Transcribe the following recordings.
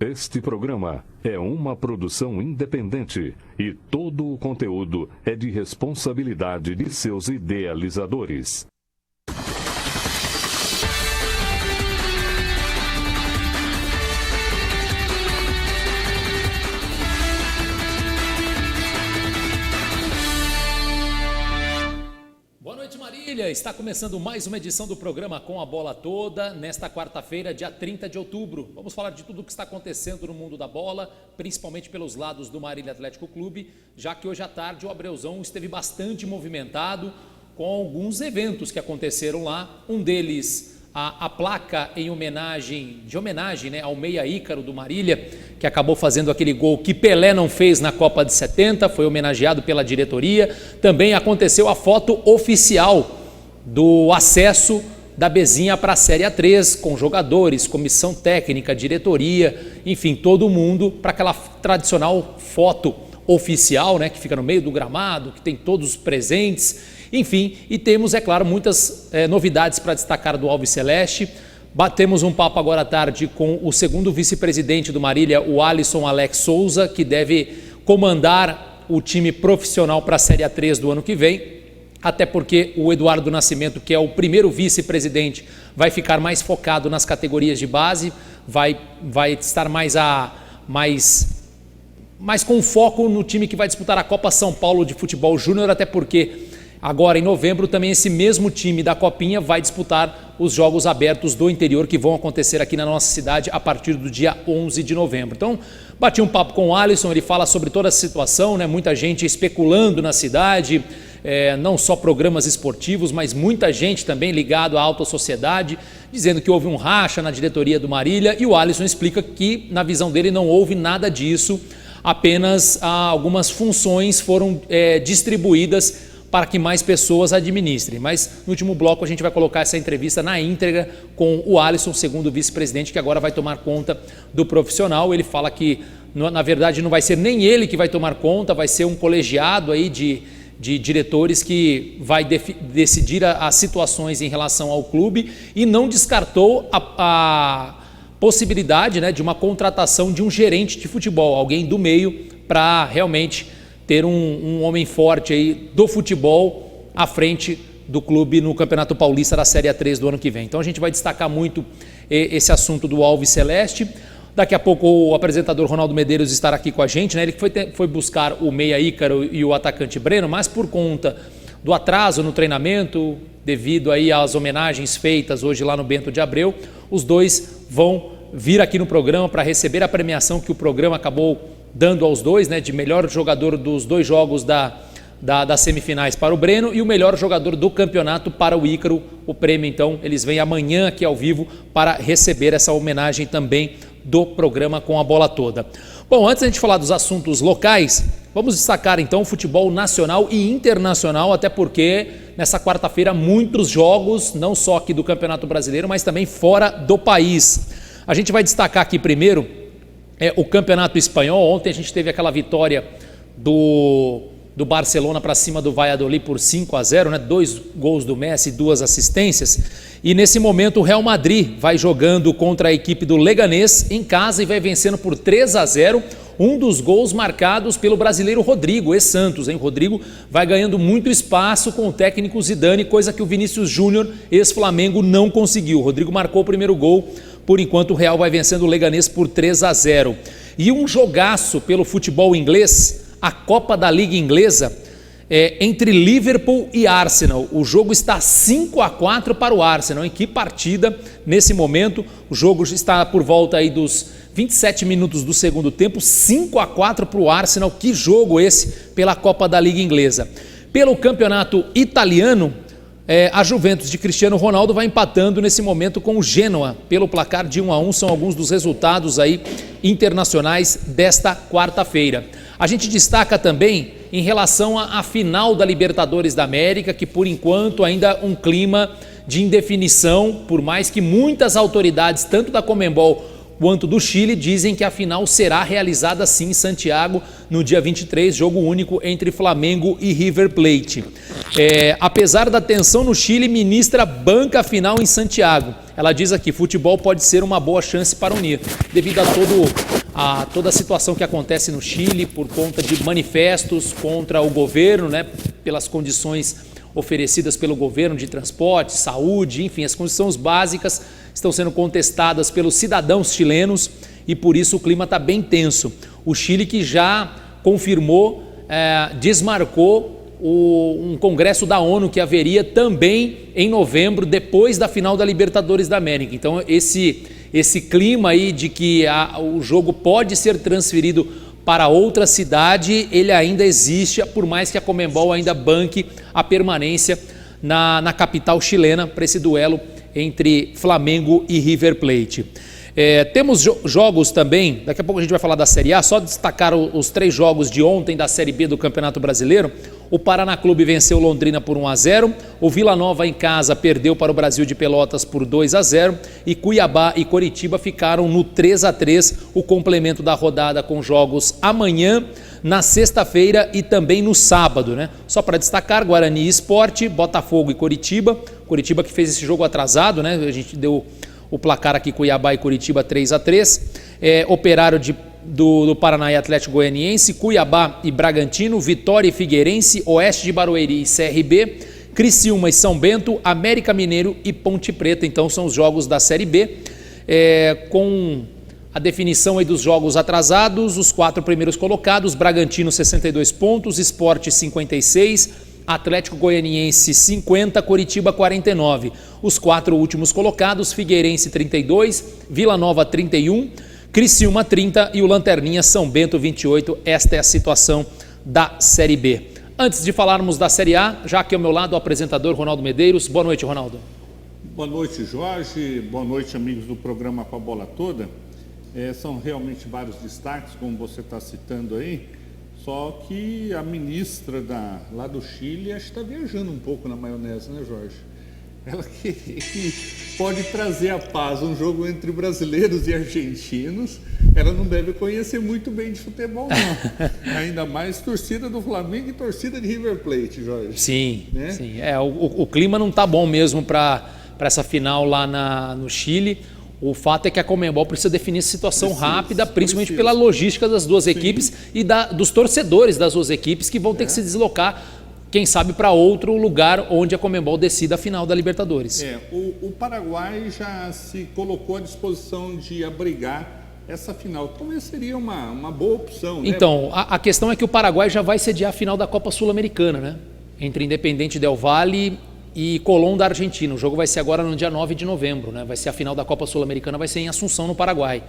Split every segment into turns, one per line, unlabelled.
Este programa é uma produção independente e todo o conteúdo é de responsabilidade de seus idealizadores.
Boa noite, Marília. Está começando mais uma edição do programa Com a Bola Toda, nesta quarta-feira, dia 30 de outubro. Vamos falar de tudo o que está acontecendo no mundo da bola, principalmente pelos lados do Marília Atlético Clube, já que hoje à tarde o Abreuzão esteve bastante movimentado com alguns eventos que aconteceram lá. Um deles, a placa em homenagem, né, ao Meia Ícaro do Marília, que acabou fazendo aquele gol que Pelé não fez na Copa de 70, foi homenageado pela diretoria. Também aconteceu a foto oficial do acesso da Bezinha para a Série A3, com jogadores, comissão técnica, diretoria, enfim, todo mundo, para aquela tradicional foto oficial, né, que fica no meio do gramado, que tem todos os presentes. Enfim, e temos, é claro, muitas novidades para destacar do Alves Celeste. Batemos um papo agora à tarde com o segundo vice-presidente do Marília, o Alisson Alex Souza, que deve comandar o time profissional para a Série A3 do ano que vem, até porque o Eduardo Nascimento, que é o primeiro vice-presidente, vai ficar mais focado nas categorias de base, vai estar mais com foco no time que vai disputar a Copa São Paulo de Futebol Júnior, até porque agora, em novembro, também esse mesmo time da Copinha vai disputar os Jogos Abertos do Interior, que vão acontecer aqui na nossa cidade a partir do dia 11 de novembro. Então, bati um papo com o Alisson, ele fala sobre toda essa situação, né? Muita gente especulando na cidade, não só programas esportivos, mas muita gente também ligado à alta sociedade, dizendo que houve um racha na diretoria do Marília, e o Alisson explica que, na visão dele, não houve nada disso, apenas algumas funções foram distribuídas para que mais pessoas administrem. Mas no último bloco a gente vai colocar essa entrevista na íntegra com o Alisson, segundo vice-presidente, que agora vai tomar conta do profissional. Ele fala que, na verdade, não vai ser nem ele que vai tomar conta, vai ser um colegiado aí de diretores que vai decidir as situações em relação ao clube, e não descartou a possibilidade, né, de uma contratação de um gerente de futebol, alguém do meio, para realmente ter um homem forte aí do futebol à frente do clube no Campeonato Paulista da Série A3 do ano que vem. Então a gente vai destacar muito esse assunto do Alves Celeste. Daqui a pouco o apresentador Ronaldo Medeiros estará aqui com a gente, né? Ele foi buscar o Meia Ícaro e o atacante Breno, mas por conta do atraso no treinamento, devido aí às homenagens feitas hoje lá no Bento de Abreu, os dois vão vir aqui no programa para receber a premiação que o programa acabou dando aos dois, né, de melhor jogador dos dois jogos das semifinais para o Breno e o melhor jogador do campeonato para o Ícaro. O prêmio, então, eles vêm amanhã aqui ao vivo para receber essa homenagem também do programa Com a Bola Toda. Bom, antes de a gente falar dos assuntos locais, vamos destacar então o futebol nacional e internacional, até porque nessa quarta-feira muitos jogos, não só aqui do Campeonato Brasileiro, mas também fora do país. A gente vai destacar aqui primeiro o Campeonato Espanhol. Ontem a gente teve aquela vitória do Barcelona para cima do Valladolid por 5-0, né? 2 gols do Messi e 2 assistências. E nesse momento o Real Madrid vai jogando contra a equipe do Leganés em casa e vai vencendo por 3-0. Um dos gols marcados pelo brasileiro Rodrigo, ex-Santos, hein? Rodrigo vai ganhando muito espaço com o técnico Zidane, coisa que o Vinícius Júnior, ex-Flamengo, não conseguiu. O Rodrigo marcou o primeiro gol. Por enquanto o Real vai vencendo o Leganés por 3-0. E um jogaço pelo futebol inglês, a Copa da Liga Inglesa, entre Liverpool e Arsenal. O jogo está 5-4 para o Arsenal. Em que partida nesse momento? O jogo está por volta aí dos 27 minutos do segundo tempo, 5-4 para o Arsenal. Que jogo esse pela Copa da Liga Inglesa. Pelo campeonato italiano, a Juventus de Cristiano Ronaldo vai empatando nesse momento com o Genoa pelo placar de 1-1. São alguns dos resultados aí internacionais desta quarta-feira. A gente destaca também em relação à final da Libertadores da América, que por enquanto ainda um clima de indefinição, por mais que muitas autoridades, tanto da Conmebol quanto do Chile, dizem que a final será realizada sim em Santiago no dia 23, jogo único entre Flamengo e River Plate. Apesar da tensão no Chile, ministra banca a final em Santiago. Ela diz aqui, futebol pode ser uma boa chance para unir, devido a toda a situação que acontece no Chile por conta de manifestos contra o governo, né, pelas condições oferecidas pelo governo de transporte, saúde, enfim, as condições básicas estão sendo contestadas pelos cidadãos chilenos e por isso o clima está bem tenso. O Chile que já confirmou, desmarcou um congresso da ONU que haveria também em novembro, depois da final da Libertadores da América. Então esse clima aí de que o jogo pode ser transferido para outra cidade, ele ainda existe, por mais que a Conmebol ainda banque a permanência na capital chilena para esse duelo entre Flamengo e River Plate. Temos jogos também, daqui a pouco a gente vai falar da Série A, só destacar os 3 jogos de ontem da Série B do Campeonato Brasileiro. O Paraná Clube venceu Londrina por 1-0, o Vila Nova em casa perdeu para o Brasil de Pelotas por 2-0 e Cuiabá e Coritiba ficaram no 3-3, o complemento da rodada com jogos amanhã, na sexta-feira e também no sábado, né? Só para destacar, Guarani e Sport, Botafogo e Coritiba que fez esse jogo atrasado, né? A gente deu o placar aqui, Cuiabá e Coritiba 3-3, Operário do Paraná e Atlético Goianiense, Cuiabá e Bragantino, Vitória e Figueirense, Oeste de Barueri e CRB, Criciúma e São Bento, América Mineiro e Ponte Preta. Então são os jogos da Série B, com a definição aí dos jogos atrasados, os 4 primeiros colocados, Bragantino 62 pontos, Sport 56, Atlético Goianiense 50, Coritiba 49. Os 4 últimos colocados, Figueirense 32, Vila Nova 31, Criciúma 30 e o Lanterninha São Bento 28. Esta é a situação da Série B. Antes de falarmos da Série A, já aqui ao meu lado o apresentador Ronaldo Medeiros. Boa noite, Ronaldo.
Boa noite, Jorge. Boa noite, amigos do programa Com a Bola Toda. São realmente vários destaques, como você está citando aí. Só que a ministra lá do Chile acho que está viajando um pouco na maionese, né, Jorge? Ela que pode trazer a paz, um jogo entre brasileiros e argentinos, ela não deve conhecer muito bem de futebol, não. Ainda mais torcida do Flamengo e torcida de River Plate, Jorge.
Sim, né? Sim. O clima não está bom mesmo para essa final lá no Chile. O fato é que a Conmebol precisa definir essa situação rápida, principalmente pela logística das duas equipes e dos torcedores das duas equipes que vão ter que se deslocar, quem sabe, para outro lugar onde a Conmebol decida a final da Libertadores.
O Paraguai já se colocou à disposição de abrigar essa final. Talvez seria uma boa opção, né?
Então, a questão é que o Paraguai já vai sediar a final da Copa Sul-Americana, né? Entre Independente Del Valle e Colón da Argentina. O jogo vai ser agora no dia 9 de novembro, né? Vai ser a final da Copa Sul-Americana, vai ser em Assunção, no Paraguai.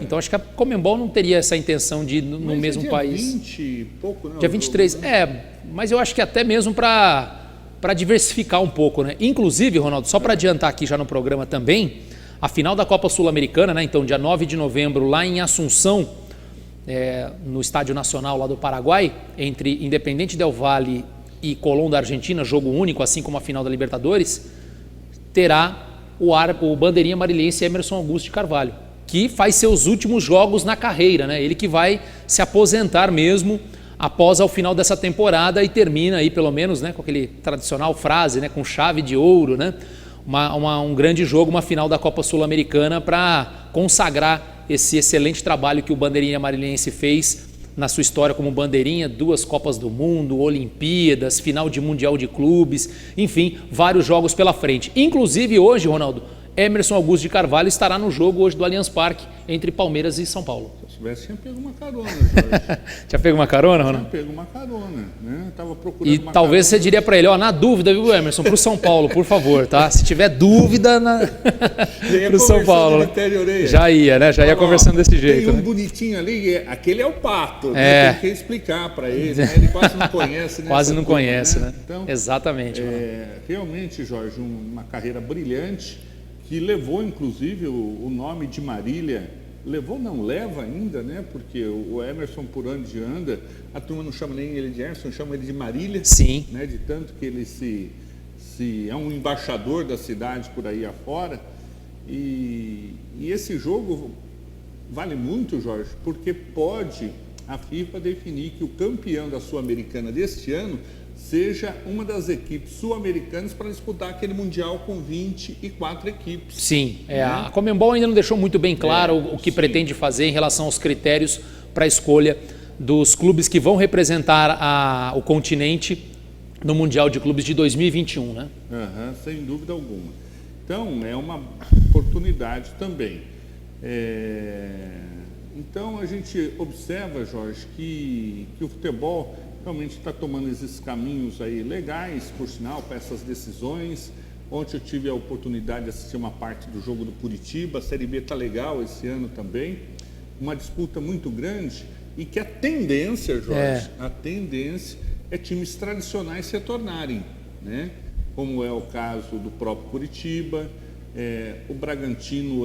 Então acho que a Conmebol não teria essa intenção de ir no mesmo país.
Dia 20 e pouco, né?
Dia 23, mas eu acho que até mesmo para diversificar um pouco, né? Inclusive, Ronaldo, só para adiantar aqui já no programa também, a final da Copa Sul-Americana, né? Então dia 9 de novembro lá em Assunção, no Estádio Nacional lá do Paraguai, entre Independente Del Valle e Colón da Argentina, jogo único, assim como a final da Libertadores, terá o bandeirinha marilhense Emerson Augusto de Carvalho, que faz seus últimos jogos na carreira, né? Ele que vai se aposentar mesmo após ao final dessa temporada e termina aí pelo menos, né, com aquele tradicional frase, né, com chave de ouro, né? Um grande jogo, uma final da Copa Sul-Americana para consagrar esse excelente trabalho que o bandeirinha marilhense fez na sua história como bandeirinha, 2 Copas do Mundo, Olimpíadas, final de Mundial de Clubes, enfim, vários jogos pela frente. Inclusive hoje, Ronaldo, Emerson Augusto de Carvalho estará no jogo hoje do Allianz Parque, entre Palmeiras e São Paulo.
Se eu soubesse, tinha pego uma carona, Jorge.
Tinha pego uma carona, Ronaldo?
Tinha pego uma carona, né? Tava procurando uma
talvez
carona.
Você diria para ele, na dúvida, viu, Emerson, para o São Paulo, por favor, tá? Se tiver dúvida para o São Paulo, já ia, né? Já ia conversando desse jeito.
Tem um bonitinho ali, aquele é o Pato, né? Tem que explicar para ele, né? Ele quase não conhece, né?
Quase não conhece, né?
Então,
exatamente.
Realmente, Jorge, uma carreira brilhante, que levou, inclusive, o nome de Marília, leva ainda, né? Porque o Emerson, por onde anda, a turma não chama nem ele de Emerson, chama ele de Marília.
Sim.
Né? De tanto que ele é um embaixador da cidade por aí afora. E esse jogo vale muito, Jorge, porque pode a FIFA definir que o campeão da Sul-Americana deste ano seja uma das equipes sul-americanas para disputar aquele Mundial com 24 equipes.
Sim, a Conmebol ainda não deixou muito bem claro o que pretende fazer em relação aos critérios para a escolha dos clubes que vão representar o continente no Mundial de Clubes de 2021, né?
Sem dúvida alguma. Então, é uma oportunidade também. Então, a gente observa, Jorge, que o futebol realmente está tomando esses caminhos aí legais, por sinal, para essas decisões. Ontem eu tive a oportunidade de assistir uma parte do jogo do Curitiba, a Série B está legal esse ano também, uma disputa muito grande e que a tendência, Jorge, a tendência é times tradicionais se tornarem, né? Como é o caso do próprio Curitiba, o Bragantino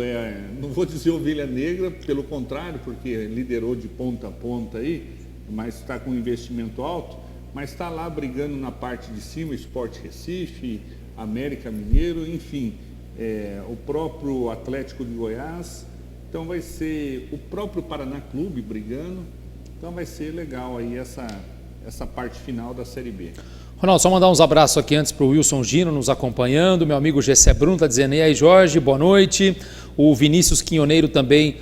não vou dizer ovelha negra, pelo contrário, porque liderou de ponta a ponta aí, mas está com investimento alto, mas está lá brigando na parte de cima, Sport Recife, América Mineiro, enfim, o próprio Atlético de Goiás, então vai ser o próprio Paraná Clube brigando, então vai ser legal aí essa parte final da Série B.
Ronaldo, só mandar uns abraços aqui antes para o Wilson Gino nos acompanhando, meu amigo Gessé Bruno está dizendo, e aí Jorge, boa noite, o Vinícius Quinhoneiro também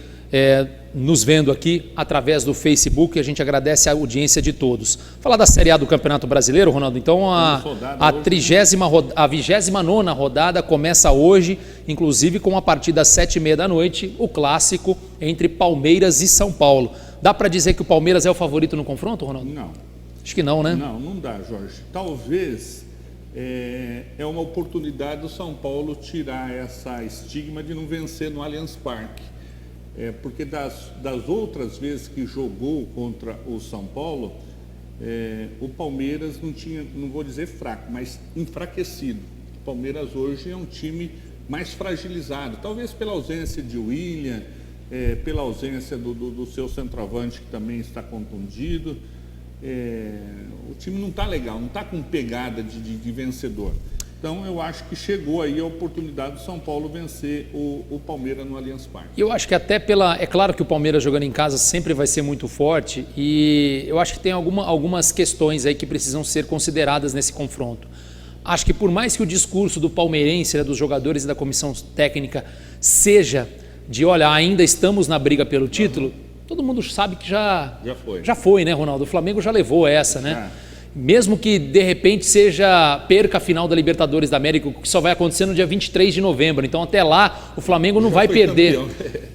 nos vendo aqui através do Facebook, a gente agradece a audiência de todos. Falar da Série A do Campeonato Brasileiro, Ronaldo, então a 29ª rodada começa hoje, inclusive com a partida às 7h30 da noite, o clássico entre Palmeiras e São Paulo. Dá para dizer que o Palmeiras é o favorito no confronto, Ronaldo?
Não.
Acho que não, né?
Não dá, Jorge. Talvez é uma oportunidade do São Paulo tirar essa estigma de não vencer no Allianz Parque. Porque das outras vezes que jogou contra o São Paulo, o Palmeiras não tinha, não vou dizer fraco, mas enfraquecido. O Palmeiras hoje é um time mais fragilizado, talvez pela ausência de William, pela ausência do seu centroavante que também está contundido. O time não está legal, não está com pegada de vencedor. Então eu acho que chegou aí a oportunidade do São Paulo vencer o Palmeiras no Allianz Parque.
Eu acho que até é claro que o Palmeiras jogando em casa sempre vai ser muito forte e eu acho que tem algumas questões aí que precisam ser consideradas nesse confronto. Acho que por mais que o discurso do palmeirense, dos jogadores e da comissão técnica seja de, olha, ainda estamos na briga pelo título, todo mundo sabe que já foi, né, Ronaldo? O Flamengo já levou essa, né? Mesmo que de repente perca a final da Libertadores da América, que só vai acontecer no dia 23 de novembro. Então até lá o Flamengo não vai perder. O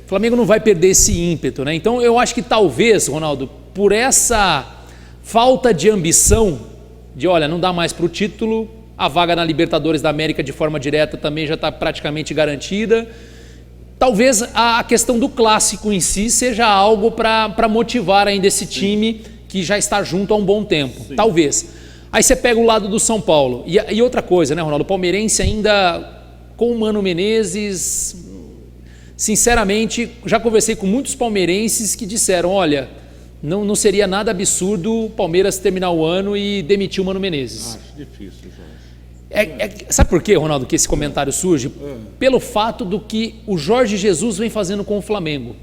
Flamengo não vai perder esse ímpeto, né? Então eu acho que talvez, Ronaldo, por essa falta de ambição, de olha, não dá mais para o título, a vaga na Libertadores da América de forma direta também já está praticamente garantida. Talvez a questão do clássico em si seja algo para motivar ainda esse time que já está junto há um bom tempo. Sim. Talvez. Aí você pega o lado do São Paulo. E outra coisa, né, Ronaldo? O palmeirense ainda com o Mano Menezes, sinceramente, já conversei com muitos palmeirenses que disseram, olha, não seria nada absurdo o Palmeiras terminar o ano e demitir o Mano Menezes.
Acho difícil, Jorge.
Sabe por quê, Ronaldo, que esse comentário surge? Pelo fato do que o Jorge Jesus vem fazendo com o Flamengo.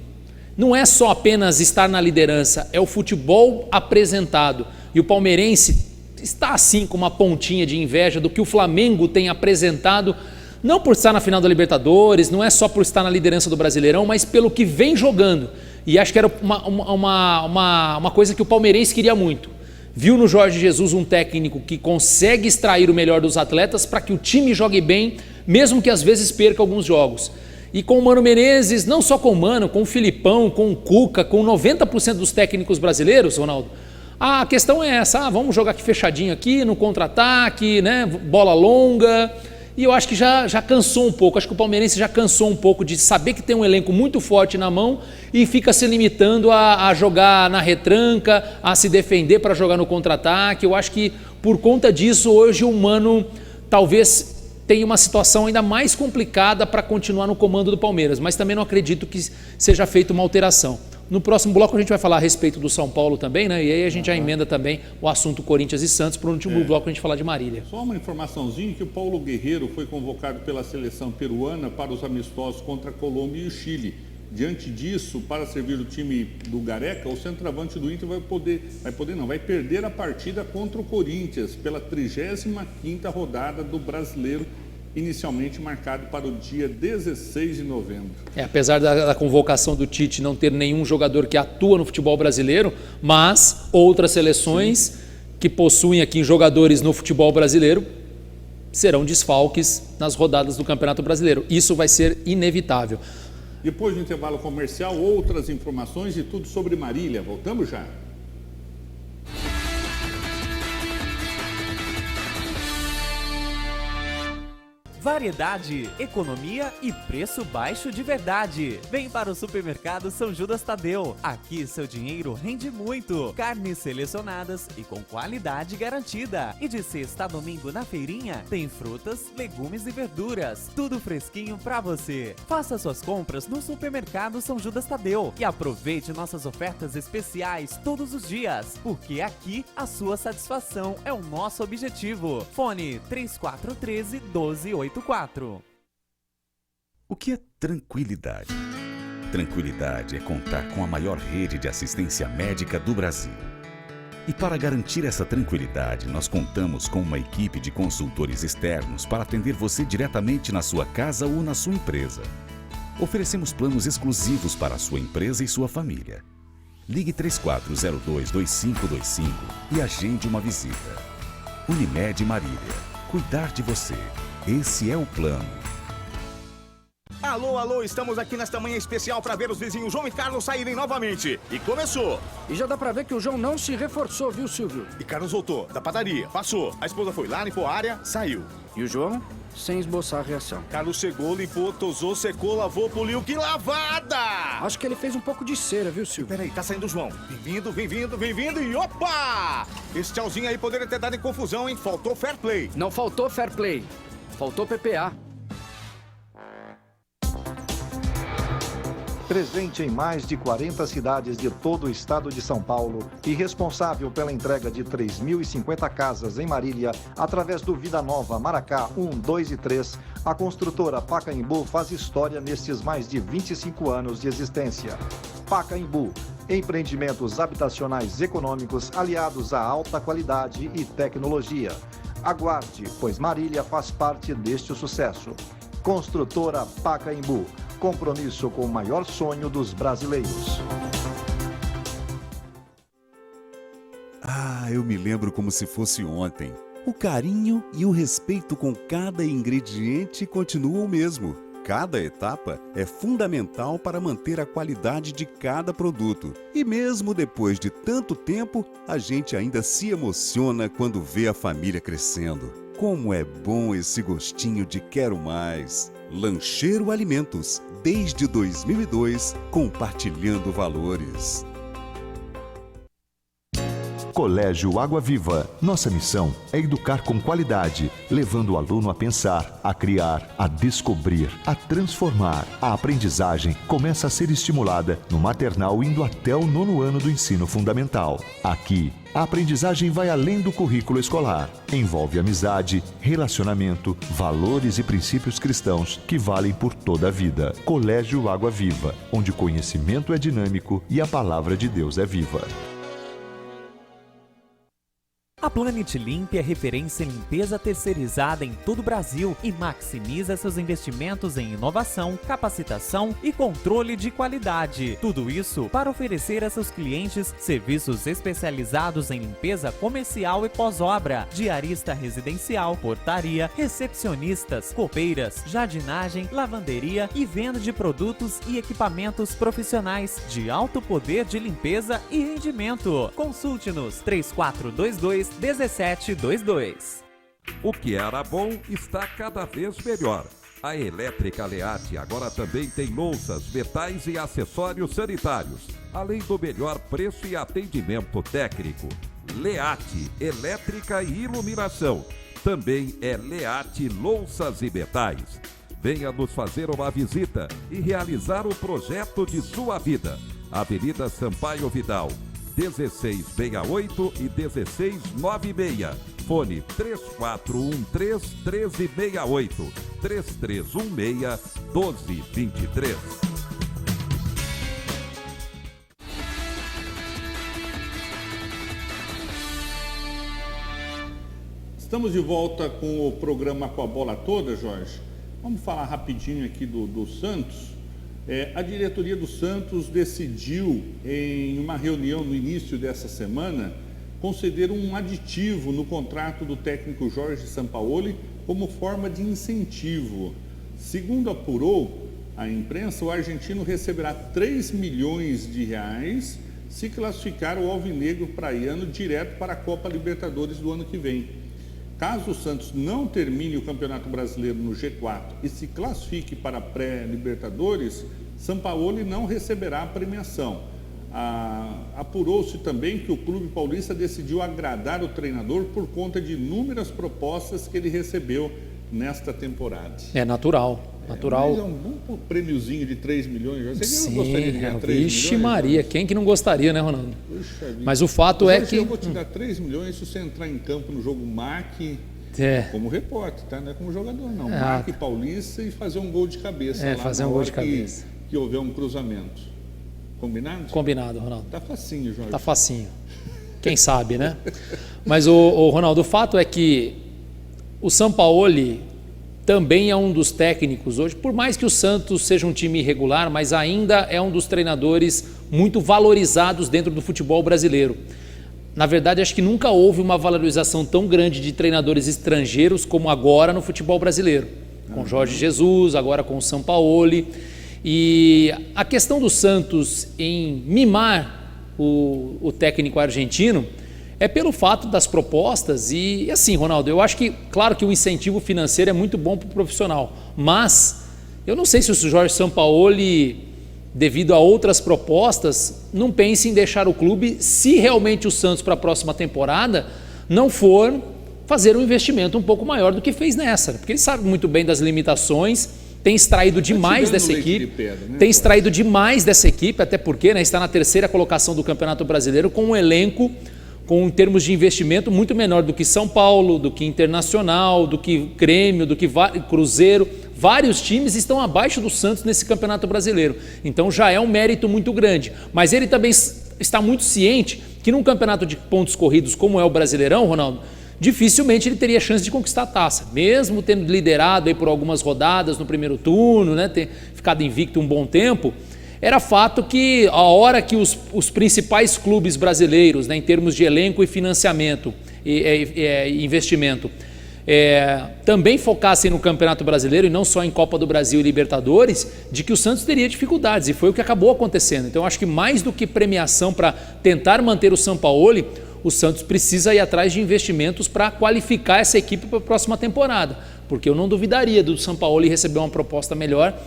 Não é só apenas estar na liderança, é o futebol apresentado. E o palmeirense está assim com uma pontinha de inveja do que o Flamengo tem apresentado, não por estar na final da Libertadores, não é só por estar na liderança do Brasileirão, mas pelo que vem jogando. E acho que era uma coisa que o palmeirense queria muito. Viu no Jorge Jesus um técnico que consegue extrair o melhor dos atletas para que o time jogue bem, mesmo que às vezes perca alguns jogos. E com o Mano Menezes, não só com o Mano, com o Filipão, com o Cuca, com 90% dos técnicos brasileiros, Ronaldo, a questão é essa, vamos jogar aqui fechadinho aqui, no contra-ataque, né, bola longa, e eu acho que já cansou um pouco, acho que o palmeirense já cansou um pouco de saber que tem um elenco muito forte na mão e fica se limitando a jogar na retranca, a se defender para jogar no contra-ataque. Eu acho que por conta disso hoje o Mano talvez tem uma situação ainda mais complicada para continuar no comando do Palmeiras, mas também não acredito que seja feita uma alteração. No próximo bloco a gente vai falar a respeito do São Paulo também, né? E aí a gente já emenda também o assunto Corinthians e Santos para o último bloco a gente falar de Marília.
Só uma informaçãozinha que o Paulo Guerreiro foi convocado pela seleção peruana para os amistosos contra a Colômbia e o Chile. Diante disso, para servir o time do Gareca, o centroavante do Inter vai perder a partida contra o Corinthians pela 35ª rodada do Brasileiro, inicialmente marcado para o dia 16 de novembro.
Apesar da convocação do Tite não ter nenhum jogador que atua no futebol brasileiro, mas outras seleções que possuem aqui jogadores no futebol brasileiro serão desfalques nas rodadas do Campeonato Brasileiro. Isso vai ser inevitável.
Depois do intervalo comercial, outras informações e tudo sobre Marília. Voltamos já.
Variedade, economia e preço baixo de verdade. Vem para o Supermercado São Judas Tadeu. Aqui seu dinheiro rende muito. Carnes selecionadas e com qualidade garantida. E de sexta a domingo na feirinha tem frutas, legumes e verduras. Tudo fresquinho para você. Faça suas compras no Supermercado São Judas Tadeu e aproveite nossas ofertas especiais todos os dias, porque aqui a sua satisfação é o nosso objetivo. Fone 3413-1284.
O que é tranquilidade? Tranquilidade é contar com a maior rede de assistência médica do Brasil. E para garantir essa tranquilidade, nós contamos com uma equipe de consultores externos para atender você diretamente na sua casa ou na sua empresa. Oferecemos planos exclusivos para a sua empresa e sua família. Ligue 3402-2525 e agende uma visita. Unimed Marília. Cuidar de você. Esse é o plano.
Alô, alô, estamos aqui nesta manhã especial para ver os vizinhos João e Carlos saírem novamente. E começou.
E já dá pra ver que o João não se reforçou, viu, Silvio?
E Carlos voltou da padaria, passou. A esposa foi lá, limpou a área, saiu.
E o João, sem esboçar a reação.
Carlos chegou, limpou, tosou, secou, lavou, poliu. Que lavada!
Acho que ele fez um pouco de cera, viu, Silvio?
Peraí, tá saindo o João. Bem-vindo, bem-vindo, bem-vindo e opa! Esse tchauzinho aí poderia ter dado em confusão, hein? Faltou fair play.
Não faltou fair play. Faltou PPA.
Presente em mais de 40 cidades de todo o estado de São Paulo e responsável pela entrega de 3.050 casas em Marília através do Vida Nova Maracá 1, 2 e 3, a construtora Pacaembu faz história nestes mais de 25 anos de existência. Pacaembu, empreendimentos habitacionais econômicos aliados à alta qualidade e tecnologia. Aguarde, pois Marília faz parte deste sucesso. Construtora Pacaembu. Compromisso com o maior sonho dos brasileiros.
Eu me lembro como se fosse ontem. O carinho e o respeito com cada ingrediente continuam o mesmo. Cada etapa é fundamental para manter a qualidade de cada produto. E mesmo depois de tanto tempo, a gente ainda se emociona quando vê a família crescendo. Como é bom esse gostinho de quero mais. Lancheiro Alimentos, desde 2002, compartilhando valores.
Colégio Água Viva. Nossa missão é educar com qualidade, levando o aluno a pensar, a criar, a descobrir, a transformar. A aprendizagem começa a ser estimulada no maternal indo até o 9º ano do ensino fundamental. Aqui, a aprendizagem vai além do currículo escolar. Envolve amizade, relacionamento, valores e princípios cristãos que valem por toda a vida. Colégio Água Viva, onde o conhecimento é dinâmico e a palavra de Deus é viva.
A Planet Limp é referência em limpeza terceirizada em todo o Brasil e maximiza seus investimentos em inovação, capacitação e controle de qualidade. Tudo isso para oferecer a seus clientes serviços especializados em limpeza comercial e pós-obra, diarista residencial, portaria, recepcionistas, copeiras, jardinagem, lavanderia e venda de produtos e equipamentos profissionais de alto poder de limpeza e rendimento. Consulte-nos 3422-1722.
O que era bom está cada vez melhor. A Elétrica Leate agora também tem louças, metais e acessórios sanitários, além do melhor preço e atendimento técnico. Leate, elétrica e iluminação. Também é Leate Louças e Metais. Venha nos fazer uma visita e realizar o projeto de sua vida. Avenida Sampaio Vidal, 1668 e 1696. Fone 3413-1368, 3316-1223.
Estamos de volta com o programa Com a Bola Toda, Jorge. Vamos falar rapidinho aqui do Santos. A diretoria do Santos decidiu, em uma reunião no início dessa semana, conceder um aditivo no contrato do técnico Jorge Sampaoli como forma de incentivo. Segundo apurou a imprensa, o argentino receberá 3 milhões de reais se classificar o alvinegro praiano direto para a Copa Libertadores do ano que vem. Caso o Santos não termine o Campeonato Brasileiro no G4 e se classifique para a pré-Libertadores, Sampaoli não receberá a premiação. Apurou-se também que o clube paulista decidiu agradar o treinador por conta de inúmeras propostas que ele recebeu nesta temporada.
É natural.
Mas é um bom prêmiozinho de 3 milhões. Você não gostaria de ganhar 3 milhões?
Vixe Maria, quem que não gostaria, né, Ronaldo?
Puxa vida.
Mas o fato é que...
Eu vou te dar 3 milhões se você entrar em campo no jogo MAC como repórter, tá? Não é como jogador, não. MAC Paulista e fazer um gol de cabeça.
Fazer um gol de cabeça.
Que houver um cruzamento. Combinado?
Combinado, Ronaldo.
Tá facinho, Jorge.
Tá facinho. Quem sabe, né? Mas, o Ronaldo, o fato é que o Sampaoli também é um dos técnicos hoje, por mais que o Santos seja um time irregular, mas ainda é um dos treinadores muito valorizados dentro do futebol brasileiro. Na verdade, acho que nunca houve uma valorização tão grande de treinadores estrangeiros como agora no futebol brasileiro. Com Jorge Jesus, agora com o Sampaoli. E a questão do Santos em mimar o técnico argentino é pelo fato das propostas e assim, Ronaldo, eu acho que, claro que o incentivo financeiro é muito bom para o profissional, mas eu não sei se o Jorge Sampaoli, devido a outras propostas, não pense em deixar o clube se realmente o Santos para a próxima temporada não for fazer um investimento um pouco maior do que fez nessa, porque ele sabe muito bem das limitações, tem extraído demais dessa equipe, tem extraído demais dessa equipe, até porque está na terceira colocação do Campeonato Brasileiro com um elenco em termos de investimento muito menor do que São Paulo, do que Internacional, do que Grêmio, do que Cruzeiro. Vários times estão abaixo do Santos nesse Campeonato Brasileiro. Então já é um mérito muito grande. Mas ele também está muito ciente que num campeonato de pontos corridos como é o Brasileirão, Ronaldo, dificilmente ele teria chance de conquistar a taça. Mesmo tendo liderado aí por algumas rodadas no primeiro turno, né, ter ficado invicto um bom tempo, era fato que a hora que os principais clubes brasileiros, né, em termos de elenco e financiamento e investimento, também focassem no Campeonato Brasileiro e não só em Copa do Brasil e Libertadores, de que o Santos teria dificuldades, e foi o que acabou acontecendo. Então, acho que mais do que premiação para tentar manter o Sampaoli, o Santos precisa ir atrás de investimentos para qualificar essa equipe para a próxima temporada, porque eu não duvidaria do Sampaoli receber uma proposta melhor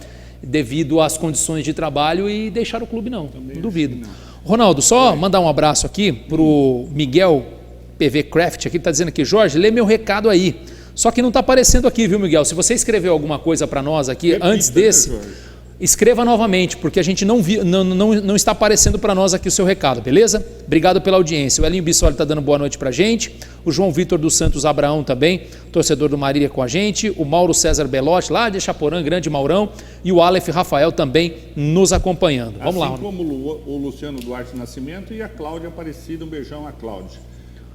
devido às condições de trabalho e deixar o clube não duvido. Não. Ronaldo, só mandar um abraço aqui para o Miguel PV Craft, aqui está dizendo aqui, Jorge, lê meu recado aí. Só que não está aparecendo aqui, viu, Miguel? Se você escreveu alguma coisa para nós aqui antes desse, escreva novamente, porque a gente não está aparecendo para nós aqui o seu recado, beleza? Obrigado pela audiência. O Elinho Bissoli está dando boa noite para a gente, o João Vitor dos Santos Abraão também, torcedor do Marília com a gente, o Mauro César Belotti, lá de Chaporã, grande Maurão, e o Aleph Rafael também nos acompanhando. Vamos lá.
Assim como o Luciano Duarte Nascimento e a Cláudia Aparecida, um beijão à Cláudia.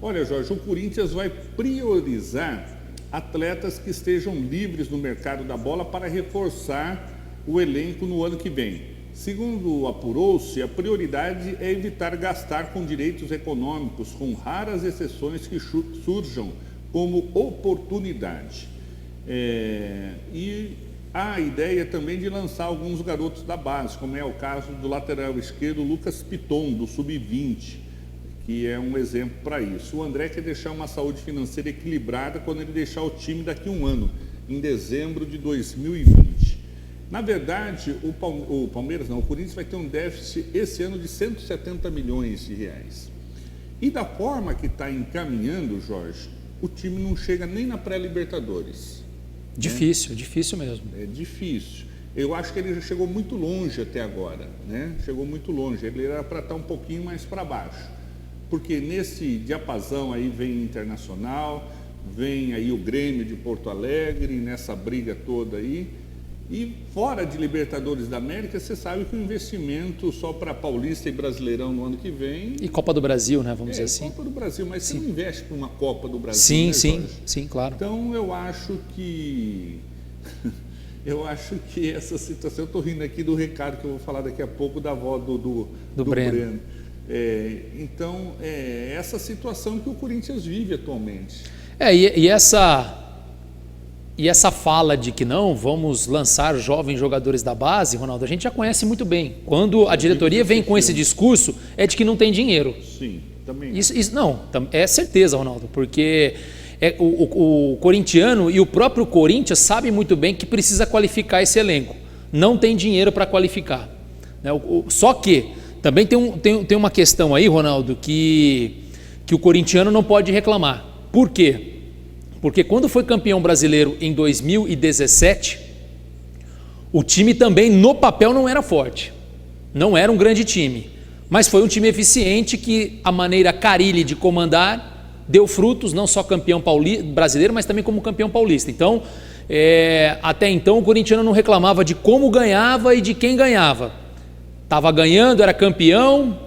Olha, Jorge, o Corinthians vai priorizar atletas que estejam livres no mercado da bola para reforçar o elenco no ano que vem. Segundo apurou-se, a prioridade é evitar gastar com direitos econômicos, com raras exceções que surjam como oportunidade. E há a ideia também de lançar alguns garotos da base, como é o caso do lateral esquerdo Lucas Piton, do Sub-20, que é um exemplo para isso. O André quer deixar uma saúde financeira equilibrada quando ele deixar o time daqui a um ano, em dezembro de 2020. Na verdade, o Corinthians vai ter um déficit esse ano de 170 milhões de reais. E da forma que está encaminhando, Jorge, o time não chega nem na pré-Libertadores.
Difícil, né? Difícil mesmo.
É difícil. Eu acho que ele já chegou muito longe até agora, né? Chegou muito longe. Ele era para estar um pouquinho mais para baixo. Porque nesse diapasão aí vem Internacional, vem aí o Grêmio de Porto Alegre, nessa briga toda aí. E fora de Libertadores da América, você sabe que o investimento só para Paulista e Brasileirão no ano que vem...
E Copa do Brasil, né? Vamos dizer assim.
Copa do Brasil, mas você não investe para uma Copa do Brasil,
sim,
né,
sim,
Jorge?
sim, claro.
Então, eu acho que essa situação... Eu estou rindo aqui do recado que eu vou falar daqui a pouco da avó do Breno. Então, essa situação que o Corinthians vive atualmente.
E essa fala de que não, vamos lançar jovens jogadores da base, Ronaldo, a gente já conhece muito bem. Quando a diretoria vem com esse discurso, é de que não tem dinheiro.
Sim, também.
Isso não, é certeza, Ronaldo, porque o corintiano e o próprio Corinthians sabem muito bem que precisa qualificar esse elenco. Não tem dinheiro para qualificar. Só que também tem uma questão aí, Ronaldo, que o corintiano não pode reclamar. Por quê? Porque quando foi campeão brasileiro em 2017, o time também no papel não era forte, não era um grande time, mas foi um time eficiente que a maneira Carille de comandar deu frutos, não só campeão brasileiro, mas também como campeão paulista. Então, até então o corintiano não reclamava de como ganhava e de quem ganhava. Estava ganhando, era campeão,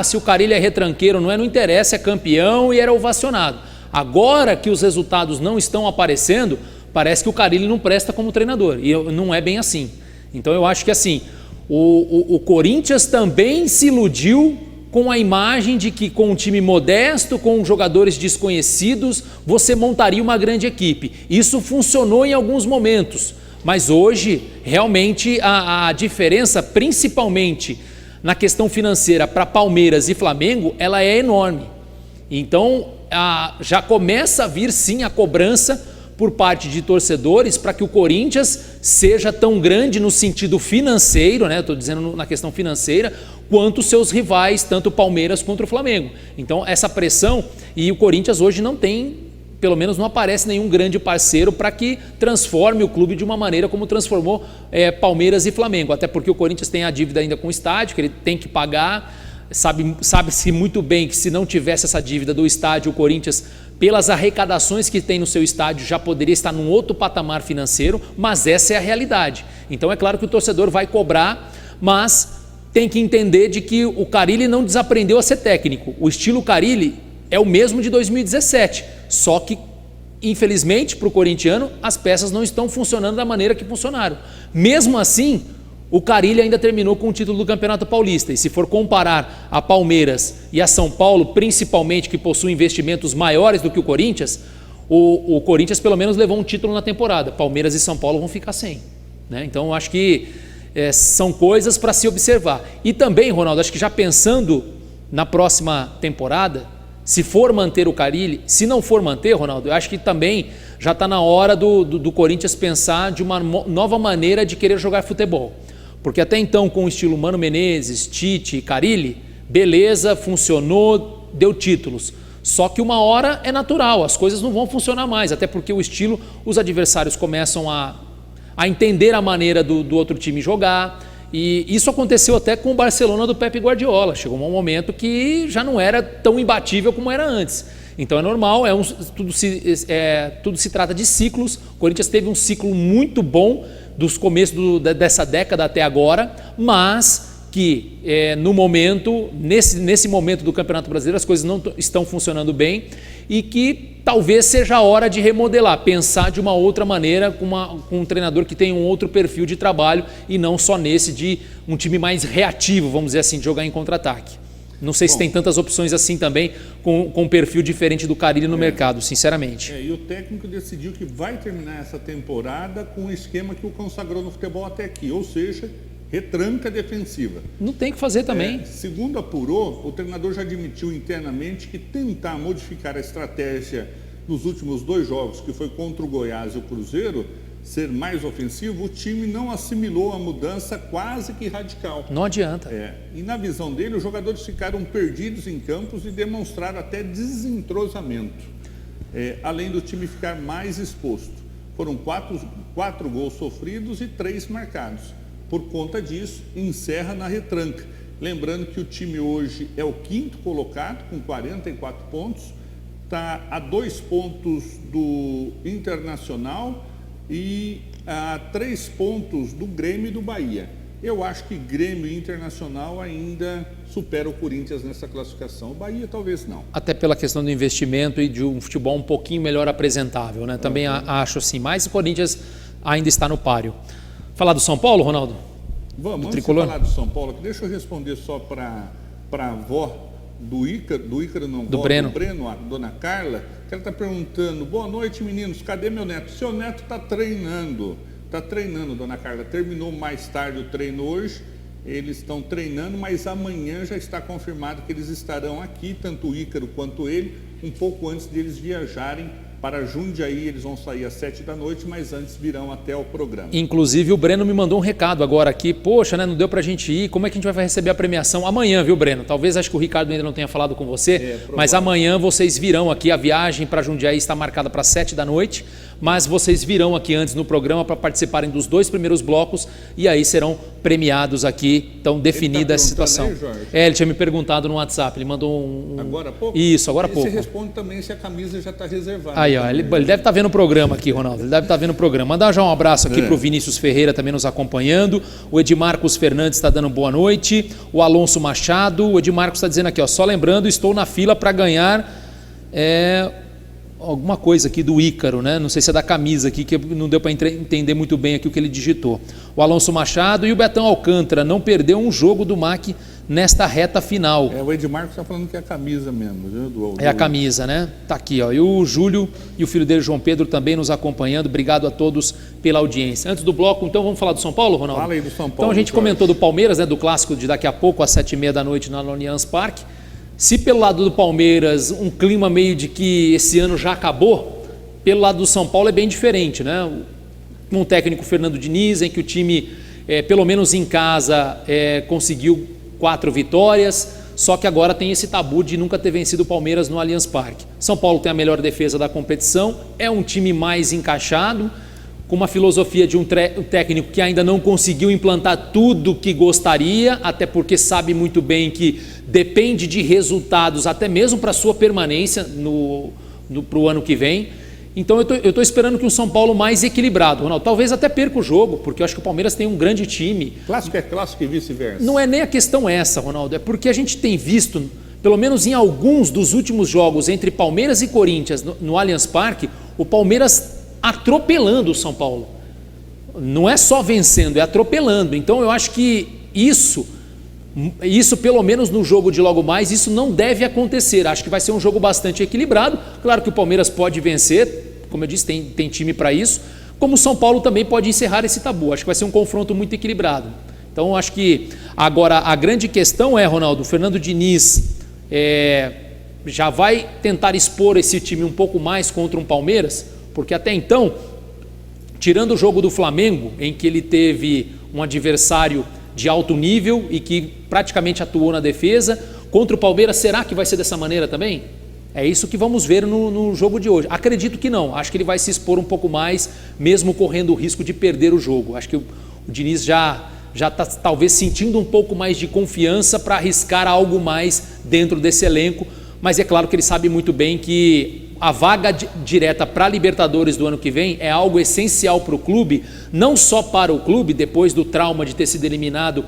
se o Carille é retranqueiro, não interessa, é campeão e era ovacionado. Agora que os resultados não estão aparecendo, parece que o Carille não presta como treinador, e não é bem assim. Então eu acho que assim, o Corinthians também se iludiu com a imagem de que com um time modesto, com jogadores desconhecidos, você montaria uma grande equipe. Isso funcionou em alguns momentos, mas hoje realmente a diferença, principalmente na questão financeira para Palmeiras e Flamengo, ela é enorme. Então já começa a vir sim a cobrança por parte de torcedores para que o Corinthians seja tão grande no sentido financeiro, né? Estou dizendo na questão financeira, quanto os seus rivais, tanto o Palmeiras quanto o Flamengo. Então essa pressão, e o Corinthians hoje não tem, pelo menos não aparece nenhum grande parceiro para que transforme o clube de uma maneira como transformou Palmeiras e Flamengo, até porque o Corinthians tem a dívida ainda com o estádio, que ele tem que pagar. Sabe-se muito bem que se não tivesse essa dívida do estádio, o Corinthians, pelas arrecadações que tem no seu estádio, já poderia estar num outro patamar financeiro, mas essa é a realidade. Então é claro que o torcedor vai cobrar, mas tem que entender de que o Carille não desaprendeu a ser técnico. O estilo Carille é o mesmo de 2017, só que, infelizmente, para o corintiano, as peças não estão funcionando da maneira que funcionaram. Mesmo assim, o Carille ainda terminou com o título do Campeonato Paulista. E se for comparar a Palmeiras e a São Paulo, principalmente, que possuem investimentos maiores do que o Corinthians, o Corinthians pelo menos levou um título na temporada. Palmeiras e São Paulo vão ficar sem, né? Então eu acho que são coisas para se observar. E também, Ronaldo, acho que já pensando na próxima temporada, se for manter o Carille, se não for manter, Ronaldo, eu acho que também já está na hora do Corinthians pensar de uma nova maneira de querer jogar futebol. Porque até então, com o estilo Mano Menezes, Tite e Carille, beleza, funcionou, deu títulos. Só que uma hora é natural, as coisas não vão funcionar mais, até porque o estilo, os adversários começam a entender a maneira do outro time jogar. E isso aconteceu até com o Barcelona do Pep Guardiola. Chegou um momento que já não era tão imbatível como era antes. Então é normal, tudo se trata de ciclos. O Corinthians teve um ciclo muito bom dos começos dessa década até agora, mas que no momento, nesse momento do Campeonato Brasileiro, as coisas não estão funcionando bem e que talvez seja a hora de remodelar, pensar de uma outra maneira com um treinador que tem um outro perfil de trabalho e não só nesse de um time mais reativo, vamos dizer assim, de jogar em contra-ataque. Não sei se tem tantas opções assim também, com um perfil diferente do Carille no mercado, sinceramente.
E o técnico decidiu que vai terminar essa temporada com o esquema que o consagrou no futebol até aqui, ou seja, retranca defensiva.
Não tem o que fazer também.
Segundo apurou, o treinador já admitiu internamente que tentar modificar a estratégia nos últimos 2 jogos, que foi contra o Goiás e o Cruzeiro, ser mais ofensivo, o time não assimilou a mudança quase que radical.
Não adianta.
E na visão dele, os jogadores ficaram perdidos em campos e demonstraram até desentrosamento, além do time ficar mais exposto. Foram 4 gols sofridos e 3 marcados. Por conta disso, encerra na retranca. Lembrando que o time hoje é o 5º colocado, com 44 pontos, está a 2 pontos do Internacional e a 3 pontos do Grêmio e do Bahia. Eu acho que Grêmio e Internacional ainda supera o Corinthians nessa classificação. O Bahia talvez não.
Até pela questão do investimento e de um futebol um pouquinho melhor apresentável, né? Também acho assim. Mas o Corinthians ainda está no páreo. Falar do São Paulo, Ronaldo?
Vamos, antes de falar do São Paulo, deixa eu responder só para a avó do Breno, a dona Carla, que ela está perguntando: boa noite, meninos, cadê meu neto? Seu neto está treinando. Está treinando, dona Carla. Terminou mais tarde o treino hoje. Eles estão treinando, mas amanhã já está confirmado que eles estarão aqui, tanto o Ícaro quanto ele, um pouco antes de eles viajarem para Jundiaí. Eles vão sair às 7 da noite, mas antes virão até o programa.
Inclusive o Breno me mandou um recado agora aqui. Poxa, né, não deu pra gente ir. Como é que a gente vai receber a premiação? Amanhã, viu, Breno? Talvez, acho que o Ricardo ainda não tenha falado com você, mas amanhã vocês virão aqui. A viagem para Jundiaí está marcada para 7 da noite, mas vocês virão aqui antes no programa para participarem dos 2 primeiros blocos e aí serão premiados aqui. Então, definida essa situação.
Aí, Jorge?
Ele tinha me perguntado no WhatsApp. Ele mandou
Agora há pouco?
Isso, agora há pouco.
Você responde também se a camisa já está reservada.
Aí, ó, ele deve estar vendo o programa aqui, Ronaldo. Ele deve estar vendo o programa. Mandar já um abraço aqui para o Vinícius Ferreira também nos acompanhando. O Edmarcos Fernandes está dando boa noite. O Alonso Machado. O Edmarcos está dizendo aqui, ó, só lembrando, estou na fila para ganhar alguma coisa aqui do Ícaro, né? Não sei se é da camisa aqui, que não deu para entender muito bem aqui o que ele digitou. O Alonso Machado e o Betão Alcântara. Não perdeu um jogo do MAC nesta reta final.
O Edmarcos está falando que é a camisa mesmo, viu?
É a camisa, né? Tá aqui, ó. E o Júlio e o filho dele, João Pedro, também nos acompanhando. Obrigado a todos pela audiência. Antes do bloco, então, vamos falar do São Paulo, Ronaldo?
Fala aí do São Paulo.
Então, a gente comentou do Palmeiras, né? Do clássico de daqui a pouco, às 7h30 da noite, na Allianz Parque. Se pelo lado do Palmeiras, um clima meio de que esse ano já acabou, pelo lado do São Paulo é bem diferente, né? Com o técnico Fernando Diniz, em que o time, pelo menos em casa, conseguiu 4 vitórias, só que agora tem esse tabu de nunca ter vencido o Palmeiras no Allianz Parque. São Paulo tem a melhor defesa da competição, é um time mais encaixado, com uma filosofia de um técnico que ainda não conseguiu implantar tudo que gostaria, até porque sabe muito bem que depende de resultados, até mesmo para a sua permanência para o ano que vem. Então eu estou esperando que um São Paulo mais equilibrado, Ronaldo. Talvez até perca o jogo, porque eu acho que o Palmeiras tem um grande time.
Clássico é clássico e vice-versa.
Não é nem a questão essa, Ronaldo, é porque a gente tem visto, pelo menos em alguns dos últimos jogos entre Palmeiras e Corinthians no Allianz Parque, o Palmeiras atropelando o São Paulo. Não é só vencendo, é atropelando. Então eu acho que isso pelo menos no jogo de logo mais, isso não deve acontecer. Acho que vai ser um jogo bastante equilibrado. Claro que o Palmeiras pode vencer, como eu disse, tem time para isso, como o São Paulo também pode encerrar esse tabu. Acho que vai ser um confronto muito equilibrado. Então acho que agora a grande questão é, Ronaldo, o Fernando Diniz já vai tentar expor esse time um pouco mais contra um Palmeiras, porque até então, tirando o jogo do Flamengo, em que ele teve um adversário de alto nível e que praticamente atuou na defesa, contra o Palmeiras, será que vai ser dessa maneira também? É isso que vamos ver no jogo de hoje. Acredito que não, acho que ele vai se expor um pouco mais, mesmo correndo o risco de perder o jogo. Acho que o Diniz já está talvez sentindo um pouco mais de confiança para arriscar algo mais dentro desse elenco, mas é claro que ele sabe muito bem que a vaga direta para a Libertadores do ano que vem é algo essencial para o clube, não só para o clube, depois do trauma de ter sido eliminado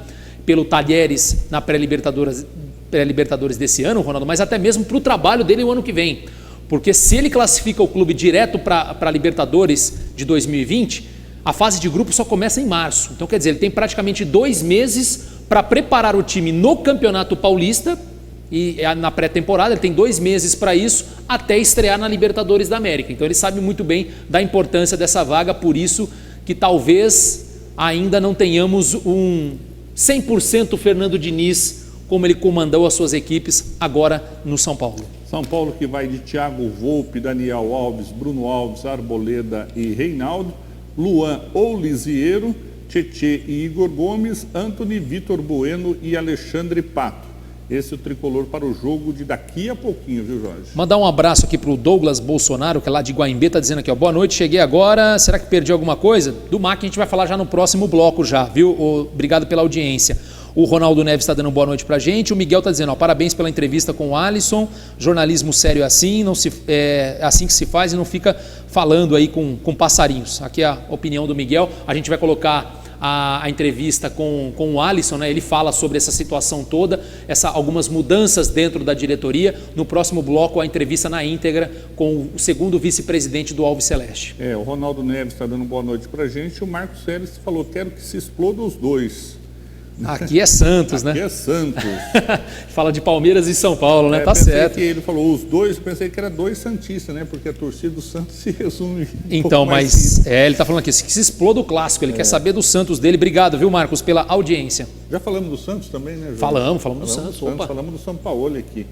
pelo Talheres na pré-Libertadores desse ano, Ronaldo, mas até mesmo para o trabalho dele o ano que vem. Porque se ele classifica o clube direto para a Libertadores de 2020, a fase de grupo só começa em março. Então, quer dizer, ele tem praticamente 2 meses para preparar o time no Campeonato Paulista, e na pré-temporada, ele tem 2 meses para isso, até estrear na Libertadores da América. Então ele sabe muito bem da importância dessa vaga, por isso que talvez ainda não tenhamos um 100% Fernando Diniz, como ele comandou as suas equipes agora no São Paulo.
São Paulo que vai de Thiago Volpe, Daniel Alves, Bruno Alves, Arboleda e Reinaldo, Luan ou Lisiero, Tietê e Igor Gomes, Antony, Vitor Bueno e Alexandre Pato. Esse é o tricolor para o jogo de daqui a pouquinho, viu, Jorge?
Mandar um abraço aqui para o Douglas Bolsonaro, que é lá de Guaimbê, está dizendo aqui, ó, boa noite, cheguei agora, será que perdi alguma coisa? Do MAC a gente vai falar já no próximo bloco já, viu? Obrigado pela audiência. O Ronaldo Neves está dando boa noite pra gente. O Miguel está dizendo, parabéns pela entrevista com o Alisson. Jornalismo sério é assim, é assim que se faz e não fica falando aí com passarinhos. Aqui é a opinião do Miguel. A gente vai colocar a entrevista com o Alisson, né? Ele fala sobre essa situação toda, algumas mudanças dentro da diretoria. No próximo bloco, a entrevista na íntegra com o segundo vice-presidente do Alves Celeste.
O Ronaldo Neves está dando boa noite pra gente. O Marcos Sérgio falou, quero que se explodam os dois.
Aqui é Santos, né?
Aqui é Santos.
Fala de Palmeiras e São Paulo, né? Tá certo.
Que ele falou os dois, pensei que era dois santistas, né? Porque a torcida do Santos se resume.
Então, mas ele tá falando aqui, que se exploda o clássico, ele quer saber do Santos dele. Obrigado, viu, Marcos, pela audiência.
Já falamos do Santos também, né, João?
Falamos do Santos.
Falamos do São Paulo aqui.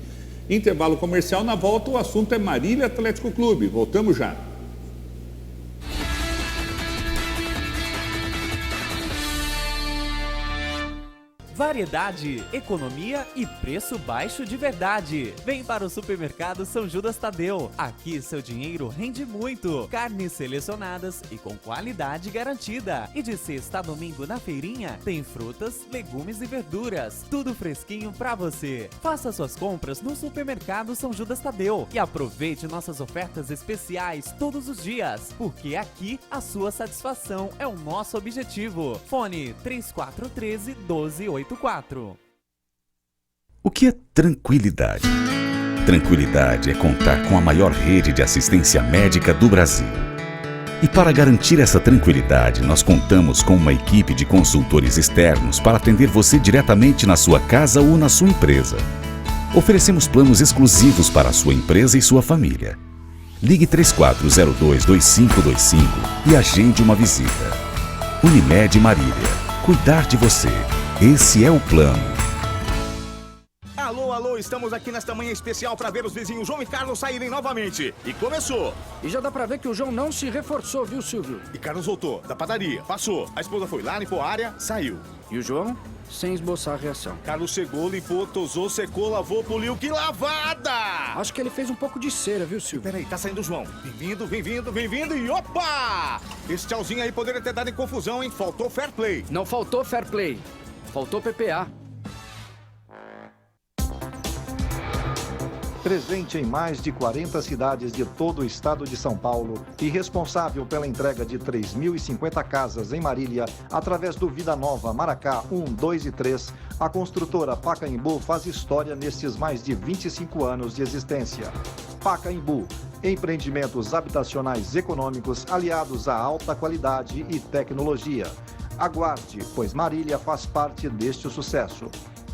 Intervalo comercial, na volta o assunto é Marília Atlético Clube. Voltamos já.
Variedade, economia e preço baixo de verdade. Vem para o Supermercado São Judas Tadeu. Aqui seu dinheiro rende muito. Carnes selecionadas e com qualidade garantida. E de sexta a domingo na feirinha tem frutas, legumes e verduras. Tudo fresquinho pra você. Faça suas compras no Supermercado São Judas Tadeu e aproveite nossas ofertas especiais todos os dias, porque aqui a sua satisfação é o nosso objetivo. Fone 3413-1284.
O que é tranquilidade? Tranquilidade é contar com a maior rede de assistência médica do Brasil. E para garantir essa tranquilidade, nós contamos com uma equipe de consultores externos para atender você diretamente na sua casa ou na sua empresa. Oferecemos planos exclusivos para a sua empresa e sua família. Ligue 3402-2525 e agende uma visita. Unimed Marília. Cuidar de você. Esse é o plano.
Alô, estamos aqui nesta manhã especial para ver os vizinhos João e Carlos saírem novamente. E começou.
E já dá pra ver que o João não se reforçou, viu, Silvio?
E Carlos voltou da padaria, passou. A esposa foi lá, limpou a área, saiu.
E o João, sem esboçar a reação.
Carlos chegou, limpou, tosou, secou, lavou, poliu. Que lavada!
Acho que ele fez um pouco de cera, viu, Silvio?
Peraí, tá saindo o João. Bem-vindo e opa! Esse tchauzinho aí poderia ter dado em confusão, hein? Faltou fair play.
Não faltou fair play. Faltou PPA.
Presente em mais de 40 cidades de todo o estado de São Paulo e responsável pela entrega de 3.050 casas em Marília, através do Vida Nova Maracá 1, 2 e 3, a construtora Pacaembu faz história nestes mais de 25 anos de existência. Pacaembu, empreendimentos habitacionais econômicos aliados à alta qualidade e tecnologia. Aguarde, pois Marília faz parte deste sucesso.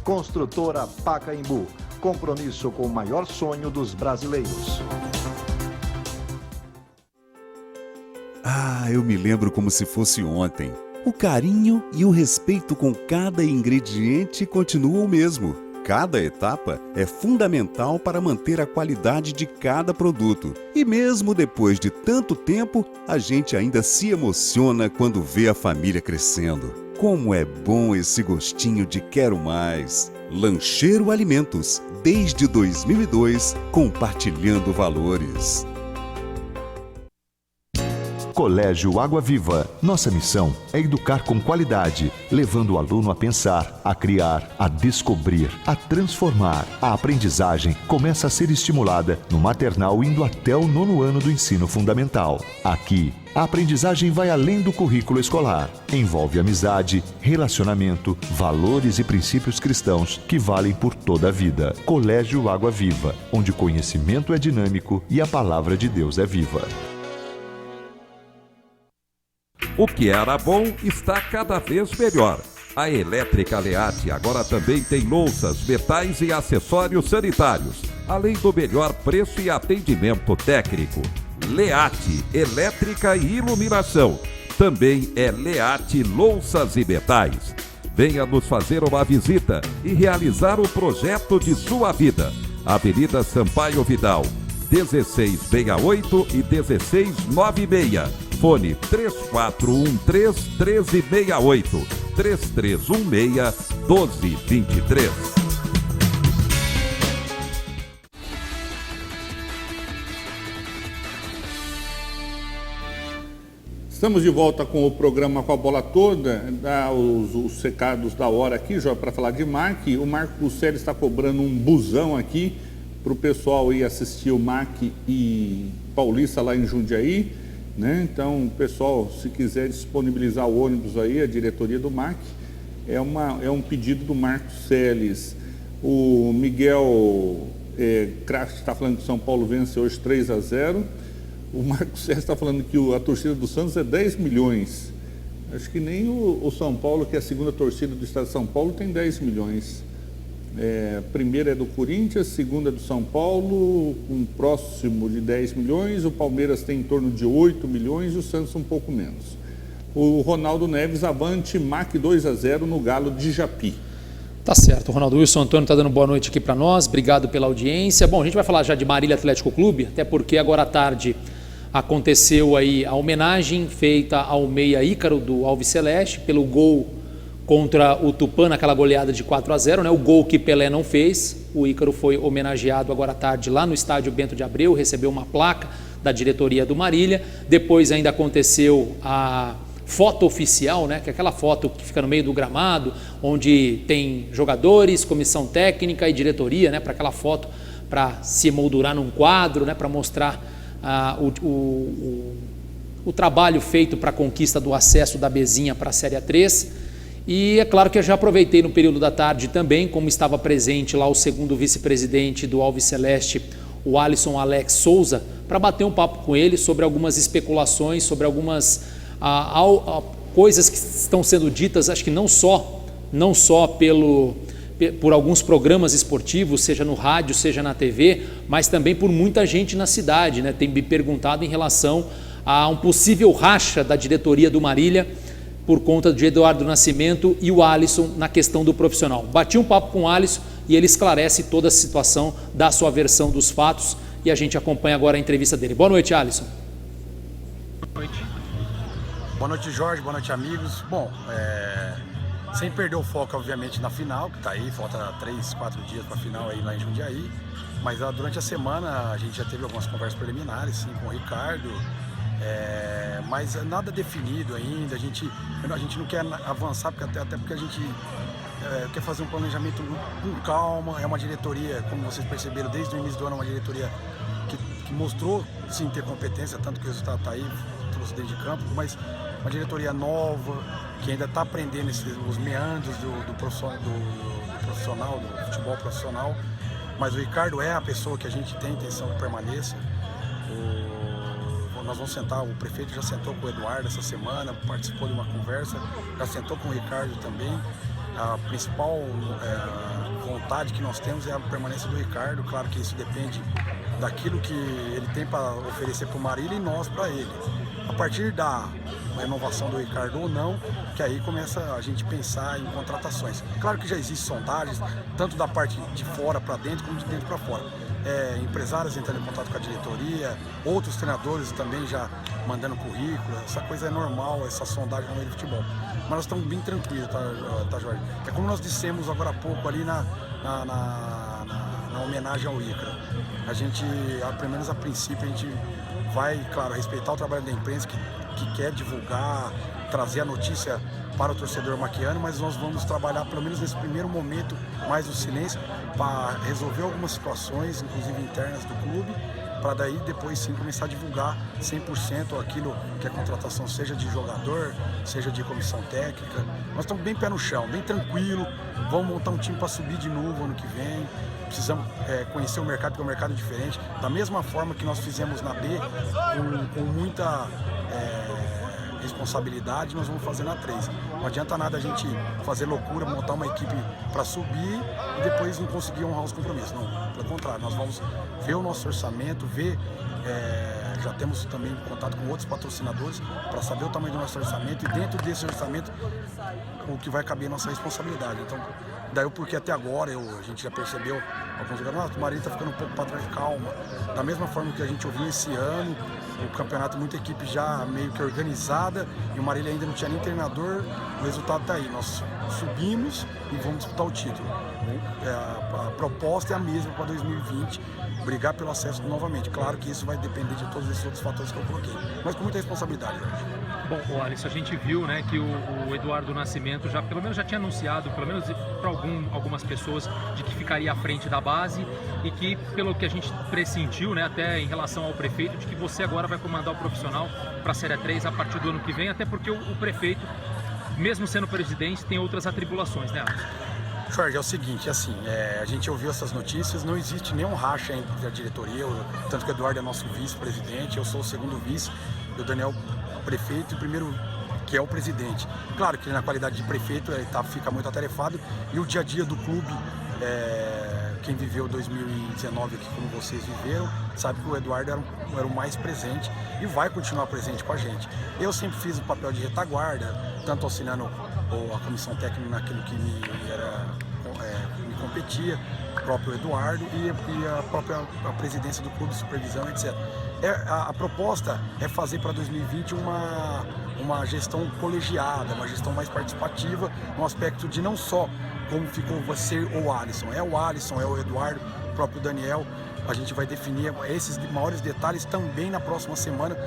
Construtora Pacaembu. Compromisso com o maior sonho dos brasileiros.
Eu me lembro como se fosse ontem. O carinho e o respeito com cada ingrediente continuam o mesmo. Cada etapa é fundamental para manter a qualidade de cada produto. E mesmo depois de tanto tempo, a gente ainda se emociona quando vê a família crescendo. Como é bom esse gostinho de quero mais. Lancheiro Alimentos, desde 2002, compartilhando valores.
Colégio Água Viva. Nossa missão é educar com qualidade, levando o aluno a pensar, a criar, a descobrir, a transformar. A aprendizagem começa a ser estimulada no maternal indo até o 9º ano do ensino fundamental. Aqui, a aprendizagem vai além do currículo escolar. Envolve amizade, relacionamento, valores e princípios cristãos que valem por toda a vida. Colégio Água Viva, onde o conhecimento é dinâmico e a palavra de Deus é viva.
O que era bom está cada vez melhor. A Elétrica Leate agora também tem louças, metais e acessórios sanitários, além do melhor preço e atendimento técnico. Leate, elétrica e iluminação. Também é Leate Louças e Metais. Venha nos fazer uma visita e realizar o projeto de sua vida. Avenida Sampaio Vidal, 1668 e 1696. Fone 3413-1368, 3316-1223.
Estamos de volta com o programa Com a Bola Toda, dá os recados da hora aqui, já para falar de MAC. O Marco Lucelli está cobrando um busão aqui para o pessoal ir assistir o MAC e Paulista lá em Jundiaí, né? Então, pessoal, se quiser disponibilizar o ônibus aí, a diretoria do MAC, é um pedido do Marco Celes. O Miguel Kraft está falando que o São Paulo vence hoje 3-0. O Marcos Sérgio está falando que a torcida do Santos é 10 milhões. Acho que nem o São Paulo, que é a segunda torcida do estado de São Paulo, tem 10 milhões. A primeira é do Corinthians, a segunda é do São Paulo, um próximo de 10 milhões. O Palmeiras tem em torno de 8 milhões e o Santos um pouco menos. O Ronaldo Neves, avante, MAC 2-0 no Galo de Japi.
Tá certo, o Ronaldo Wilson Antônio está dando boa noite aqui para nós, obrigado pela audiência. Bom, a gente vai falar já de Marília Atlético Clube, até porque agora à tarde aconteceu aí a homenagem feita ao meia Ícaro do Alves Celeste pelo gol contra o Tupã naquela goleada de 4-0, né? O gol que Pelé não fez. O Ícaro foi homenageado agora à tarde lá no estádio Bento de Abreu, recebeu uma placa da diretoria do Marília. Depois ainda aconteceu a foto oficial, né? Que é aquela foto que fica no meio do gramado, onde tem jogadores, comissão técnica e diretoria, né? Para aquela foto, para se emoldurar num quadro, né? Para mostrar o trabalho feito para a conquista do acesso da Bezinha para a Série A3. E é claro que eu já aproveitei no período da tarde também, como estava presente lá o segundo vice-presidente do Alves Celeste, o Alisson Alex Souza, para bater um papo com ele sobre algumas especulações, sobre algumas coisas que estão sendo ditas, acho que não só por alguns programas esportivos, seja no rádio, seja na TV, mas também por muita gente na cidade, né? Tem me perguntado em relação a um possível racha da diretoria do Marília por conta de Eduardo Nascimento e o Alisson na questão do profissional. Bati um papo com o Alisson e ele esclarece toda a situação, dá a sua versão dos fatos e a gente acompanha agora a entrevista dele. Boa noite, Alisson.
Boa noite. Boa noite, Jorge. Boa noite, amigos. Bom, sem perder o foco, obviamente, na final, que está aí, falta 3, 4 dias para a final aí lá em Jundiaí. Mas durante a semana a gente já teve algumas conversas preliminares, sim, com o Ricardo, mas nada definido ainda. A gente não quer avançar, até porque a gente quer fazer um planejamento com calma. É uma diretoria, como vocês perceberam, desde o início do ano, uma diretoria que mostrou, sim, ter competência, tanto que o resultado está aí, trouxe dentro de campo, mas uma diretoria nova, que ainda está aprendendo os meandros do profissional, do futebol profissional. Mas o Ricardo é a pessoa que a gente tem intenção que permaneça. Nós vamos sentar, o prefeito já sentou com o Eduardo essa semana, participou de uma conversa, já sentou com o Ricardo também. A principal vontade que nós temos é a permanência do Ricardo. Claro que isso depende daquilo que ele tem para oferecer para o Marília e nós para ele. A partir da renovação do Ricardo ou não, que aí começa a gente pensar em contratações. Claro que já existem sondagens, tanto da parte de fora para dentro, como de dentro para fora. Empresários entrando em contato com a diretoria, outros treinadores também já mandando currículo. Essa coisa é normal, essa sondagem no meio do futebol. Mas nós estamos bem tranquilos, tá, Jorge? É como nós dissemos agora há pouco ali na homenagem ao Ícaro. A gente, pelo menos a princípio, a gente vai, claro, respeitar o trabalho da imprensa que quer divulgar, trazer a notícia para o torcedor maquiano, mas nós vamos trabalhar, pelo menos nesse primeiro momento, mais no silêncio, para resolver algumas situações, inclusive internas do clube, para daí depois sim começar a divulgar 100% aquilo que é contratação, seja de jogador, seja de comissão técnica. Nós estamos bem pé no chão, bem tranquilo, vamos montar um time para subir de novo ano que vem. Precisamos conhecer o mercado, porque é um mercado diferente, da mesma forma que nós fizemos na B, com muita responsabilidade, nós vamos fazer na 3. Não adianta nada a gente fazer loucura, montar uma equipe para subir e depois não conseguir honrar os compromissos. Não, pelo contrário, nós vamos ver o nosso orçamento, já temos também contato com outros patrocinadores para saber o tamanho do nosso orçamento e dentro desse orçamento o que vai caber nossa responsabilidade. Então, daí o porquê até agora a gente já percebeu alguns jogadores, o Marília está ficando um pouco para trás, calma. Da mesma forma que a gente ouviu esse ano, o campeonato, muita equipe já meio que organizada, e o Marília ainda não tinha nem treinador. O resultado está aí, nós subimos e vamos disputar o título. A proposta é a mesma para 2020, brigar pelo acesso novamente. Claro que isso vai depender de todos esses outros fatores que eu coloquei, mas com muita responsabilidade, Jorge.
Bom, Alisson, a gente viu, né, que o Eduardo Nascimento pelo menos já tinha anunciado, pelo menos para algumas pessoas, de que ficaria à frente da base, e que, pelo que a gente pressentiu, né, até em relação ao prefeito, de que você agora vai comandar o profissional para a Série 3 a partir do ano que vem, até porque o prefeito, mesmo sendo presidente, tem outras atribulações, né, Alisson?
Jorge, é o seguinte, assim, a gente ouviu essas notícias, não existe nenhum racha entre a diretoria, tanto que o Eduardo é nosso vice-presidente, eu sou o segundo vice, e o Daniel prefeito e o primeiro, que é o presidente. Claro que na qualidade de prefeito ele fica muito atarefado, e o dia a dia do clube, quem viveu 2019 aqui como vocês viveram, sabe que o Eduardo era o mais presente e vai continuar presente com a gente. Eu sempre fiz o papel de retaguarda, tanto auxiliando a comissão técnica naquilo que me competia, o próprio Eduardo e a própria presidência do clube, supervisão, etc. A proposta é fazer para 2020 uma gestão colegiada, uma gestão mais participativa, no aspecto de não só como vai ser o Alisson, é o Eduardo, o próprio Daniel. A gente vai definir esses maiores detalhes também na próxima semana.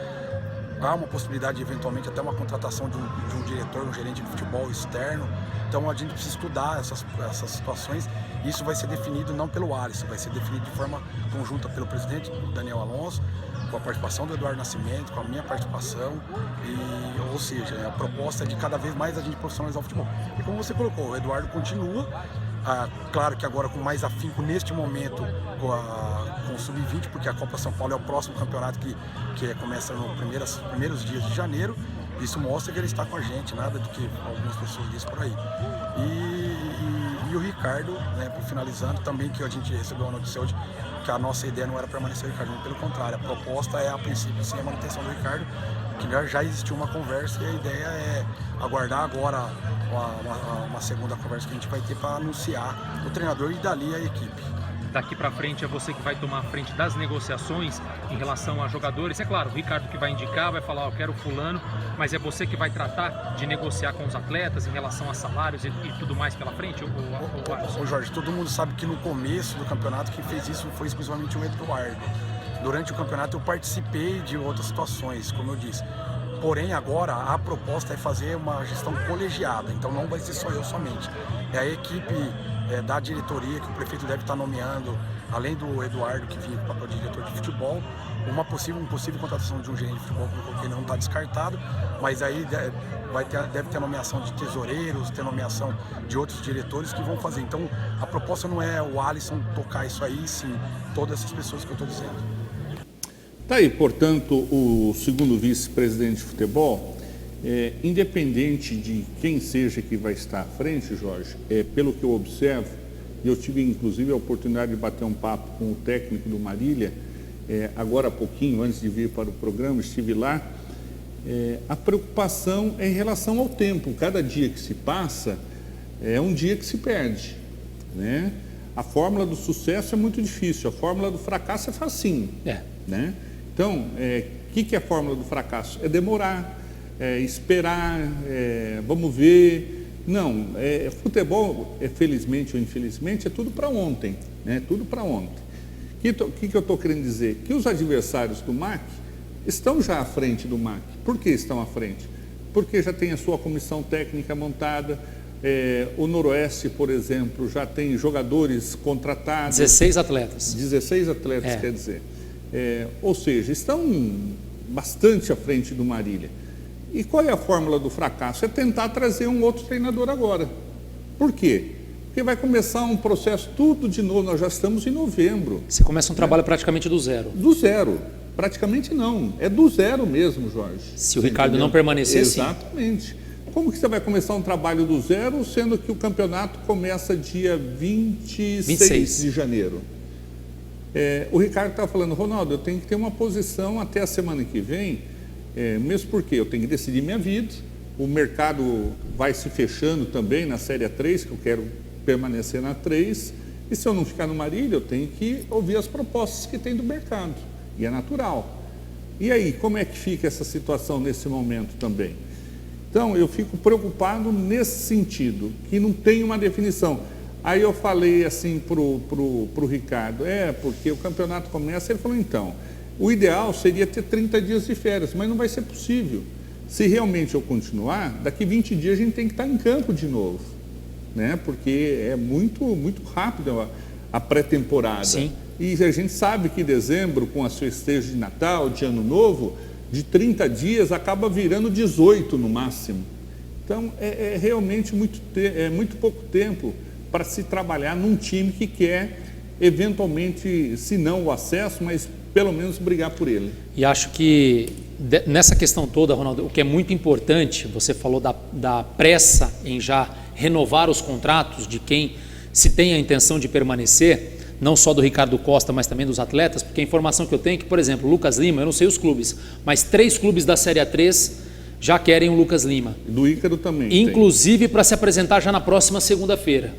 Há uma possibilidade, eventualmente, até uma contratação de um diretor, um gerente de futebol externo. Então a gente precisa estudar essas situações. Isso vai ser definido não pelo Alisson, vai ser definido de forma conjunta pelo presidente Daniel Alonso, com a participação do Eduardo Nascimento, com a minha participação, ou seja, a proposta é de cada vez mais a gente profissionalizar o futebol. E como você colocou, o Eduardo continua, claro que agora com mais afinco neste momento com o Sub-20, porque a Copa São Paulo é o próximo campeonato que começa nos primeiros dias de janeiro. Isso mostra que ele está com a gente, nada do que algumas pessoas dizem por aí. E o Ricardo, né, finalizando, também que a gente recebeu a notícia hoje, que a nossa ideia não era permanecer o Ricardo, pelo contrário, a proposta é, a princípio, sim, a manutenção do Ricardo, que já existiu uma conversa, e a ideia é aguardar agora uma segunda conversa que a gente vai ter para anunciar o treinador e dali a equipe.
Daqui para frente é você que vai tomar a frente das negociações em relação a jogadores. É claro, o Ricardo que vai indicar, vai falar, eu quero fulano, mas é você que vai tratar de negociar com os atletas em relação a salários e tudo mais pela frente?
Ô Jorge, todo mundo sabe que no começo do campeonato quem fez isso foi exclusivamente o Eduardo. Durante o campeonato eu participei de outras situações, como eu disse. Porém, agora a proposta é fazer uma gestão colegiada, então não vai ser só eu somente. É a equipe da diretoria que o prefeito deve estar nomeando, além do Eduardo, que vinha com o papel de diretor de futebol, uma possível contratação de um gerente de futebol, que não está descartado, mas aí deve ter nomeação de tesoureiros, ter nomeação de outros diretores que vão fazer. Então, a proposta não é o Alisson tocar isso aí, sim, todas essas pessoas que eu estou dizendo.
Está aí, portanto, o segundo vice-presidente de futebol. Independente de quem seja que vai estar à frente, Jorge, pelo que eu observo, e eu tive inclusive a oportunidade de bater um papo com o técnico do Marília, agora há pouquinho, antes de vir para o programa, estive lá, a preocupação é em relação ao tempo. Cada dia que se passa é um dia que se perde, né? A fórmula do sucesso é muito difícil, a fórmula do fracasso é facinho, né? Então, o que é a fórmula do fracasso? É demorar, esperar, vamos ver. Não, futebol, felizmente ou infelizmente, é tudo para ontem, né? Tudo para ontem. O que eu estou querendo dizer? Que os adversários do MAC estão já à frente do MAC. Por que estão à frente? Porque já tem a sua comissão técnica montada. O Noroeste, por exemplo, já tem jogadores contratados.
16 atletas.
16 atletas, quer dizer. Ou seja, estão bastante à frente do Marília. E qual é a fórmula do fracasso? É tentar trazer um outro treinador agora. Por quê? Porque vai começar um processo tudo de novo. Nós já estamos em novembro.
Você começa um trabalho praticamente do zero.
Do zero. Praticamente não. É do zero mesmo, Jorge.
Se o Ricardo não permanecer, sim.
Exatamente. Como que você vai começar um trabalho do zero, sendo que o campeonato começa dia 26 de janeiro? O Ricardo estava falando, Ronaldo, eu tenho que ter uma posição até a semana que vem, mesmo porque eu tenho que decidir minha vida, o mercado vai se fechando também na Série 3, que eu quero permanecer na 3, e se eu não ficar no Marília, eu tenho que ouvir as propostas que tem do mercado, e é natural. E aí, como é que fica essa situação nesse momento também? Então, eu fico preocupado nesse sentido, que não tem uma definição. Aí eu falei assim pro Ricardo, porque o campeonato começa, ele falou, então, o ideal seria ter 30 dias de férias, mas não vai ser possível. Se realmente eu continuar, daqui 20 dias a gente tem que estar em campo de novo, né? Porque é muito rápido a pré-temporada.
Sim.
E a gente sabe que dezembro, com as festejos de Natal, de Ano Novo, de 30 dias acaba virando 18 no máximo. Então, é realmente muito pouco tempo para se trabalhar num time que quer, eventualmente, se não o acesso, mas pelo menos brigar por ele.
E acho que nessa questão toda, Ronaldo, o que é muito importante, você falou da pressa em já renovar os contratos de quem se tem a intenção de permanecer, não só do Ricardo Costa, mas também dos atletas, porque a informação que eu tenho é que, por exemplo, o Lucas Lima, eu não sei os clubes, mas 3 clubes da Série A3 já querem o Lucas Lima.
Do Ícaro também.
Inclusive para se apresentar já na próxima segunda-feira.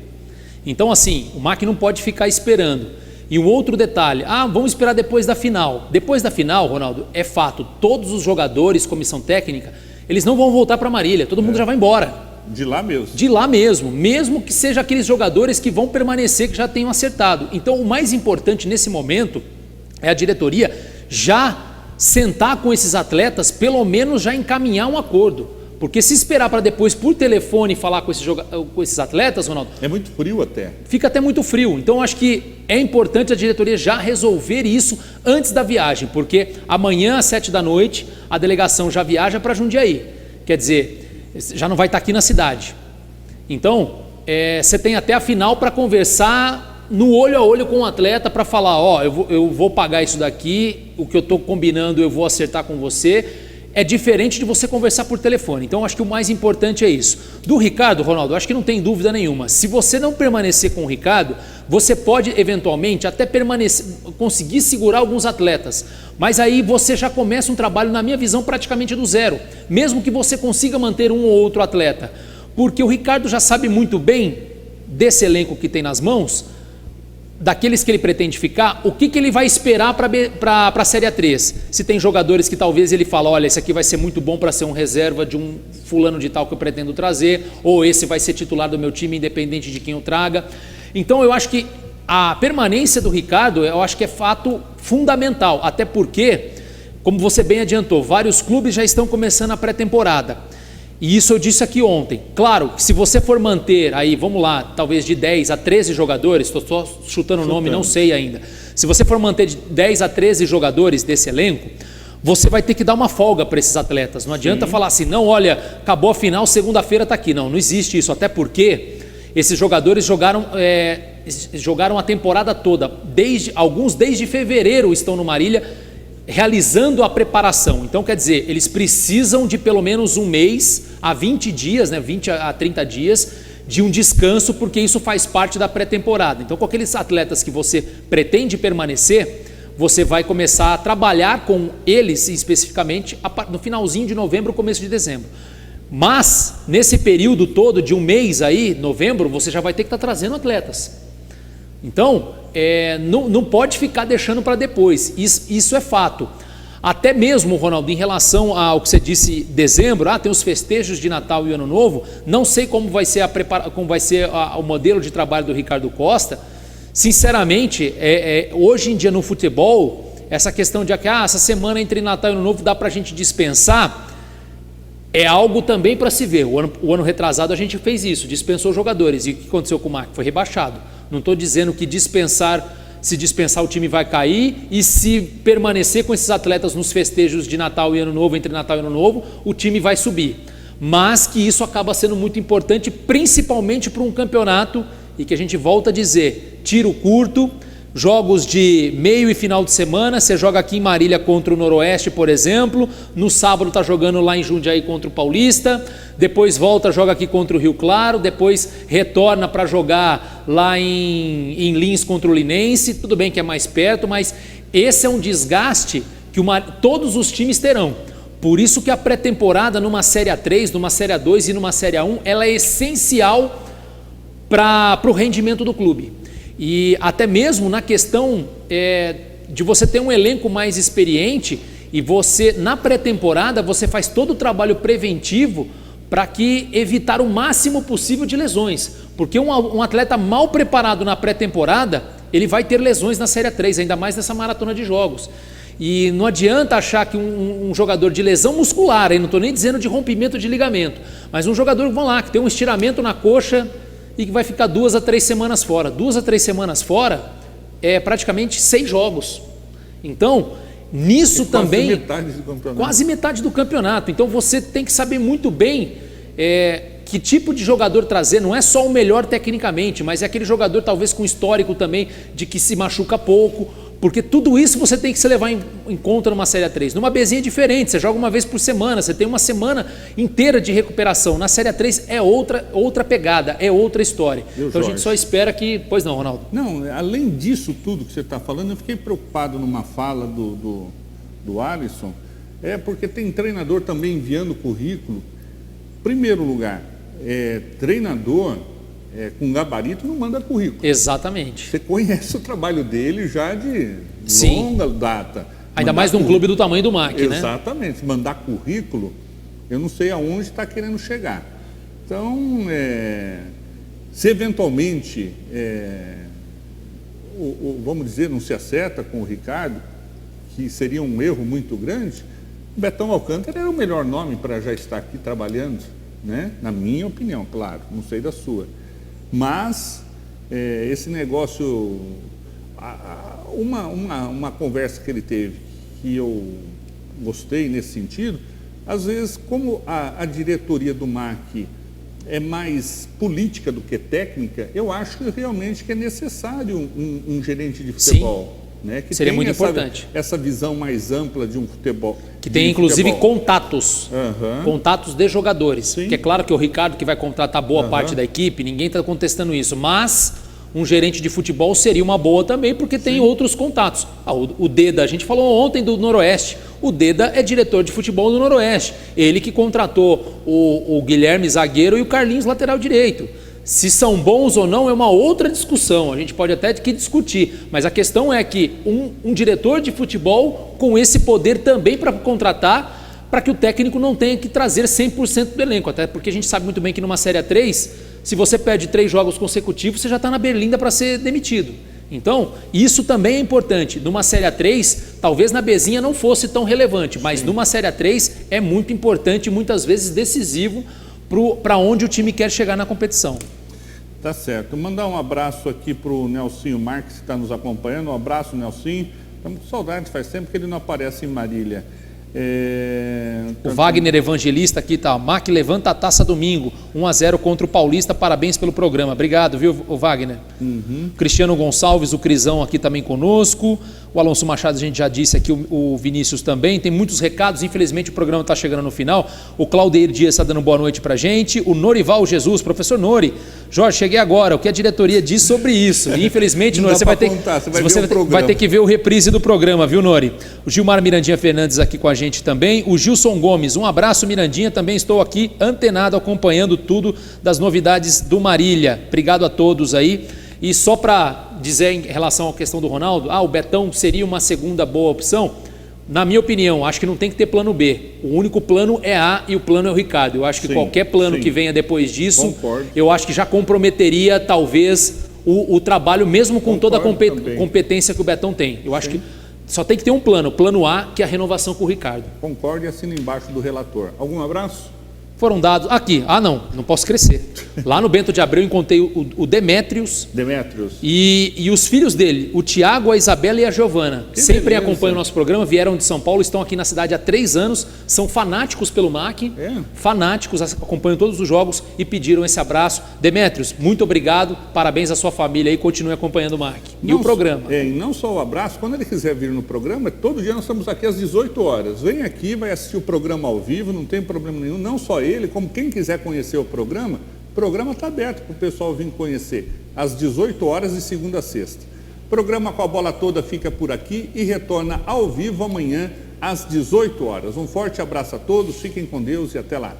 Então, assim, o MAC não pode ficar esperando. E um outro detalhe, vamos esperar depois da final. Depois da final, Ronaldo, é fato, todos os jogadores, comissão técnica, eles não vão voltar para Marília, todo mundo já vai embora.
De lá mesmo.
De lá mesmo, mesmo que seja aqueles jogadores que vão permanecer, que já tenham acertado. Então, o mais importante nesse momento é a diretoria já sentar com esses atletas, pelo menos já encaminhar um acordo. Porque se esperar para depois, por telefone, falar com esses atletas, Ronaldo...
É muito frio até.
Fica até muito frio. Então, acho que é importante a diretoria já resolver isso antes da viagem, porque amanhã, às 7 da noite, a delegação já viaja para Jundiaí. Quer dizer, já não vai estar aqui na cidade. Então, você tem até a final para conversar no olho a olho com o atleta para falar, eu vou pagar isso daqui, o que eu estou combinando eu vou acertar com você. É diferente de você conversar por telefone. Então, acho que o mais importante é isso. Do Ricardo, Ronaldo, acho que não tem dúvida nenhuma. Se você não permanecer com o Ricardo, você pode, eventualmente, até conseguir segurar alguns atletas. Mas aí você já começa um trabalho, na minha visão, praticamente do zero. Mesmo que você consiga manter um ou outro atleta. Porque o Ricardo já sabe muito bem desse elenco que tem nas mãos, daqueles que ele pretende ficar, o que ele vai esperar para a Série A3. Se tem jogadores que talvez ele fala, olha, esse aqui vai ser muito bom para ser um reserva de um fulano de tal que eu pretendo trazer, ou esse vai ser titular do meu time, independente de quem eu traga. Então eu acho que a permanência do Ricardo, eu acho que é fato fundamental, até porque, como você bem adiantou, vários clubes já estão começando a pré-temporada. E isso eu disse aqui ontem. Claro, se você for manter aí, vamos lá, talvez de 10 a 13 jogadores, estou só chutando o nome, não sei ainda. Se você for manter de 10 a 13 jogadores desse elenco, você vai ter que dar uma folga para esses atletas. Não adianta falar assim, não, olha, acabou a final, segunda-feira está aqui. Não existe isso, até porque esses jogadores jogaram a temporada toda. Alguns desde fevereiro estão no Marília, realizando a preparação. Então, quer dizer, eles precisam de pelo menos um mês a 20 dias, 20 a 30 dias de um descanso, porque isso faz parte da pré-temporada. Então, com aqueles atletas que você pretende permanecer, você vai começar a trabalhar com eles especificamente no finalzinho de novembro, começo de dezembro. Mas, nesse período todo de um mês aí, novembro, você já vai ter que estar trazendo atletas. Então, não pode ficar deixando para depois, isso é fato. Até mesmo, Ronaldo, em relação ao que você disse, dezembro, tem os festejos de Natal e Ano Novo, não sei como vai ser, o modelo de trabalho do Ricardo Costa. Sinceramente, hoje em dia no futebol, essa questão de que essa semana entre Natal e Ano Novo dá para a gente dispensar, é algo também para se ver. O ano retrasado a gente fez isso, dispensou jogadores. E o que aconteceu com o MAC? Foi rebaixado. Não estou dizendo que se dispensar o time vai cair, e se permanecer com esses atletas nos festejos de Natal e Ano Novo, entre Natal e Ano Novo, o time vai subir. Mas que isso acaba sendo muito importante, principalmente para um campeonato, e que a gente volta a dizer, tiro curto, jogos de meio e final de semana, você joga aqui em Marília contra o Noroeste, por exemplo, no sábado está jogando lá em Jundiaí contra o Paulista, depois volta, joga aqui contra o Rio Claro, depois retorna para jogar lá em Lins contra o Linense, tudo bem que é mais perto, mas esse é um desgaste que todos os times terão. Por isso que a pré-temporada numa Série A3, numa Série A2 e numa Série A1, ela é essencial para o rendimento do clube. E até mesmo na questão de você ter um elenco mais experiente E você, na pré-temporada, você faz todo o trabalho preventivo para que evitar o máximo possível de lesões. Porque um atleta mal preparado na pré-temporada, ele vai ter lesões na Série 3, ainda mais nessa maratona de jogos. E não adianta achar que um jogador de lesão muscular, aí não estou nem dizendo de rompimento de ligamento, mas um jogador, vamos lá, que tem um estiramento na coxa e que vai ficar 2 a 3 semanas fora. 2 a 3 semanas fora é praticamente 6 jogos. Então, nisso também... Quase metade do campeonato. Então você tem que saber muito bem que tipo de jogador trazer. Não é só o melhor tecnicamente, mas é aquele jogador talvez com histórico também de que se machuca pouco. Porque tudo isso você tem que se levar em conta numa Série A3. Numa Bzinha é diferente, você joga uma vez por semana, você tem uma semana inteira de recuperação. Na Série A3 é outra pegada, é outra história. Então a gente só espera que... Pois não, Ronaldo?
Não, além disso tudo que você está falando, eu fiquei preocupado numa fala do Alisson, porque tem treinador também enviando currículo. Primeiro lugar, treinador... com gabarito não manda currículo.
Exatamente.
Você conhece o trabalho dele já de longa data.
Ainda mais num clube do tamanho do MAC, né?
Exatamente. Mandar currículo, eu não sei aonde está querendo chegar. Então, se eventualmente, vamos dizer, não se acerta com o Ricardo, que seria um erro muito grande, o Betão Alcântara era o melhor nome para já estar aqui trabalhando, né? Na minha opinião, claro, não sei da sua. Mas esse negócio, uma conversa que ele teve, que eu gostei nesse sentido, às vezes, como a diretoria do MAC é mais política do que técnica, eu acho que realmente que é necessário um gerente de futebol. Né, que
seria muito importante.
Essa visão mais ampla de um futebol.
Que tem inclusive contatos, contatos de jogadores. Porque é claro que o Ricardo que vai contratar boa parte da equipe, ninguém está contestando isso, mas um gerente de futebol seria uma boa também, porque tem outros contatos. O Deda, a gente falou ontem do Noroeste, o Deda é diretor de futebol do Noroeste, ele que contratou o Guilherme zagueiro e o Carlinhos lateral direito. Se são bons ou não é uma outra discussão, a gente pode até que discutir, mas a questão é que um diretor de futebol com esse poder também para contratar, para que o técnico não tenha que trazer 100% do elenco, até porque a gente sabe muito bem que numa Série A3, se você perde 3 jogos consecutivos, você já está na berlinda para ser demitido. Então, isso também é importante. Numa Série A3, talvez na Bzinha não fosse tão relevante, mas numa Série A3 é muito importante e muitas vezes decisivo para onde o time quer chegar na competição.
Tá certo. Mandar um abraço aqui para o Nelsinho Marques, que está nos acompanhando. Um abraço, Nelsinho. Estamos com saudade, faz tempo que ele não aparece em Marília.
O Wagner Evangelista aqui tá. MAC levanta a taça domingo, 1-0 contra o Paulista. Parabéns pelo programa. Obrigado, viu, Wagner? Cristiano Gonçalves, o Crisão aqui também conosco. O Alonso Machado, a gente já disse aqui, o Vinícius também. Tem muitos recados, infelizmente o programa está chegando no final. O Claudeir Dias está dando boa noite pra gente. O Norival Jesus, professor Nori. Jorge, cheguei agora, o que a diretoria diz sobre isso? E, infelizmente, Nori, você vai ter que ver o reprise do programa, viu, Nori? O Gilmar Mirandinha Fernandes aqui com a gente também. O Gilson Gomes, um abraço, Mirandinha. Também estou aqui antenado, acompanhando tudo das novidades do Marília. Obrigado a todos aí. E só para dizer em relação à questão do Ronaldo, o Betão seria uma segunda boa opção? Na minha opinião, acho que não tem que ter plano B. O único plano é A e o plano é o Ricardo. Eu acho que qualquer plano que venha depois disso, eu acho que já comprometeria talvez o trabalho, mesmo com toda a competência que o Betão tem. Eu acho que só tem que ter um plano. Plano A, que é a renovação com o Ricardo.
Concordo e assino embaixo do relator. Algum abraço?
Foram dados aqui. Não posso crescer. Lá no Bento de Abreu encontrei o Demétrios. E os filhos dele, o Tiago, a Isabela e a Giovana. Sempre acompanham o nosso programa, vieram de São Paulo, estão aqui na cidade há 3 anos, são fanáticos pelo MAC, fanáticos, acompanham todos os jogos e pediram esse abraço. Demétrios, muito obrigado, parabéns à sua família e continue acompanhando o MAC. E o programa.
E não só o abraço, quando ele quiser vir no programa, todo dia nós estamos aqui às 18 horas. Vem aqui, vai assistir o programa ao vivo, não tem problema nenhum, não só ele, como quem quiser conhecer o programa está aberto para o pessoal vir conhecer, às 18 horas de segunda a sexta. O programa Com a Bola Toda fica por aqui e retorna ao vivo amanhã às 18 horas. Um forte abraço a todos, fiquem com Deus e até lá.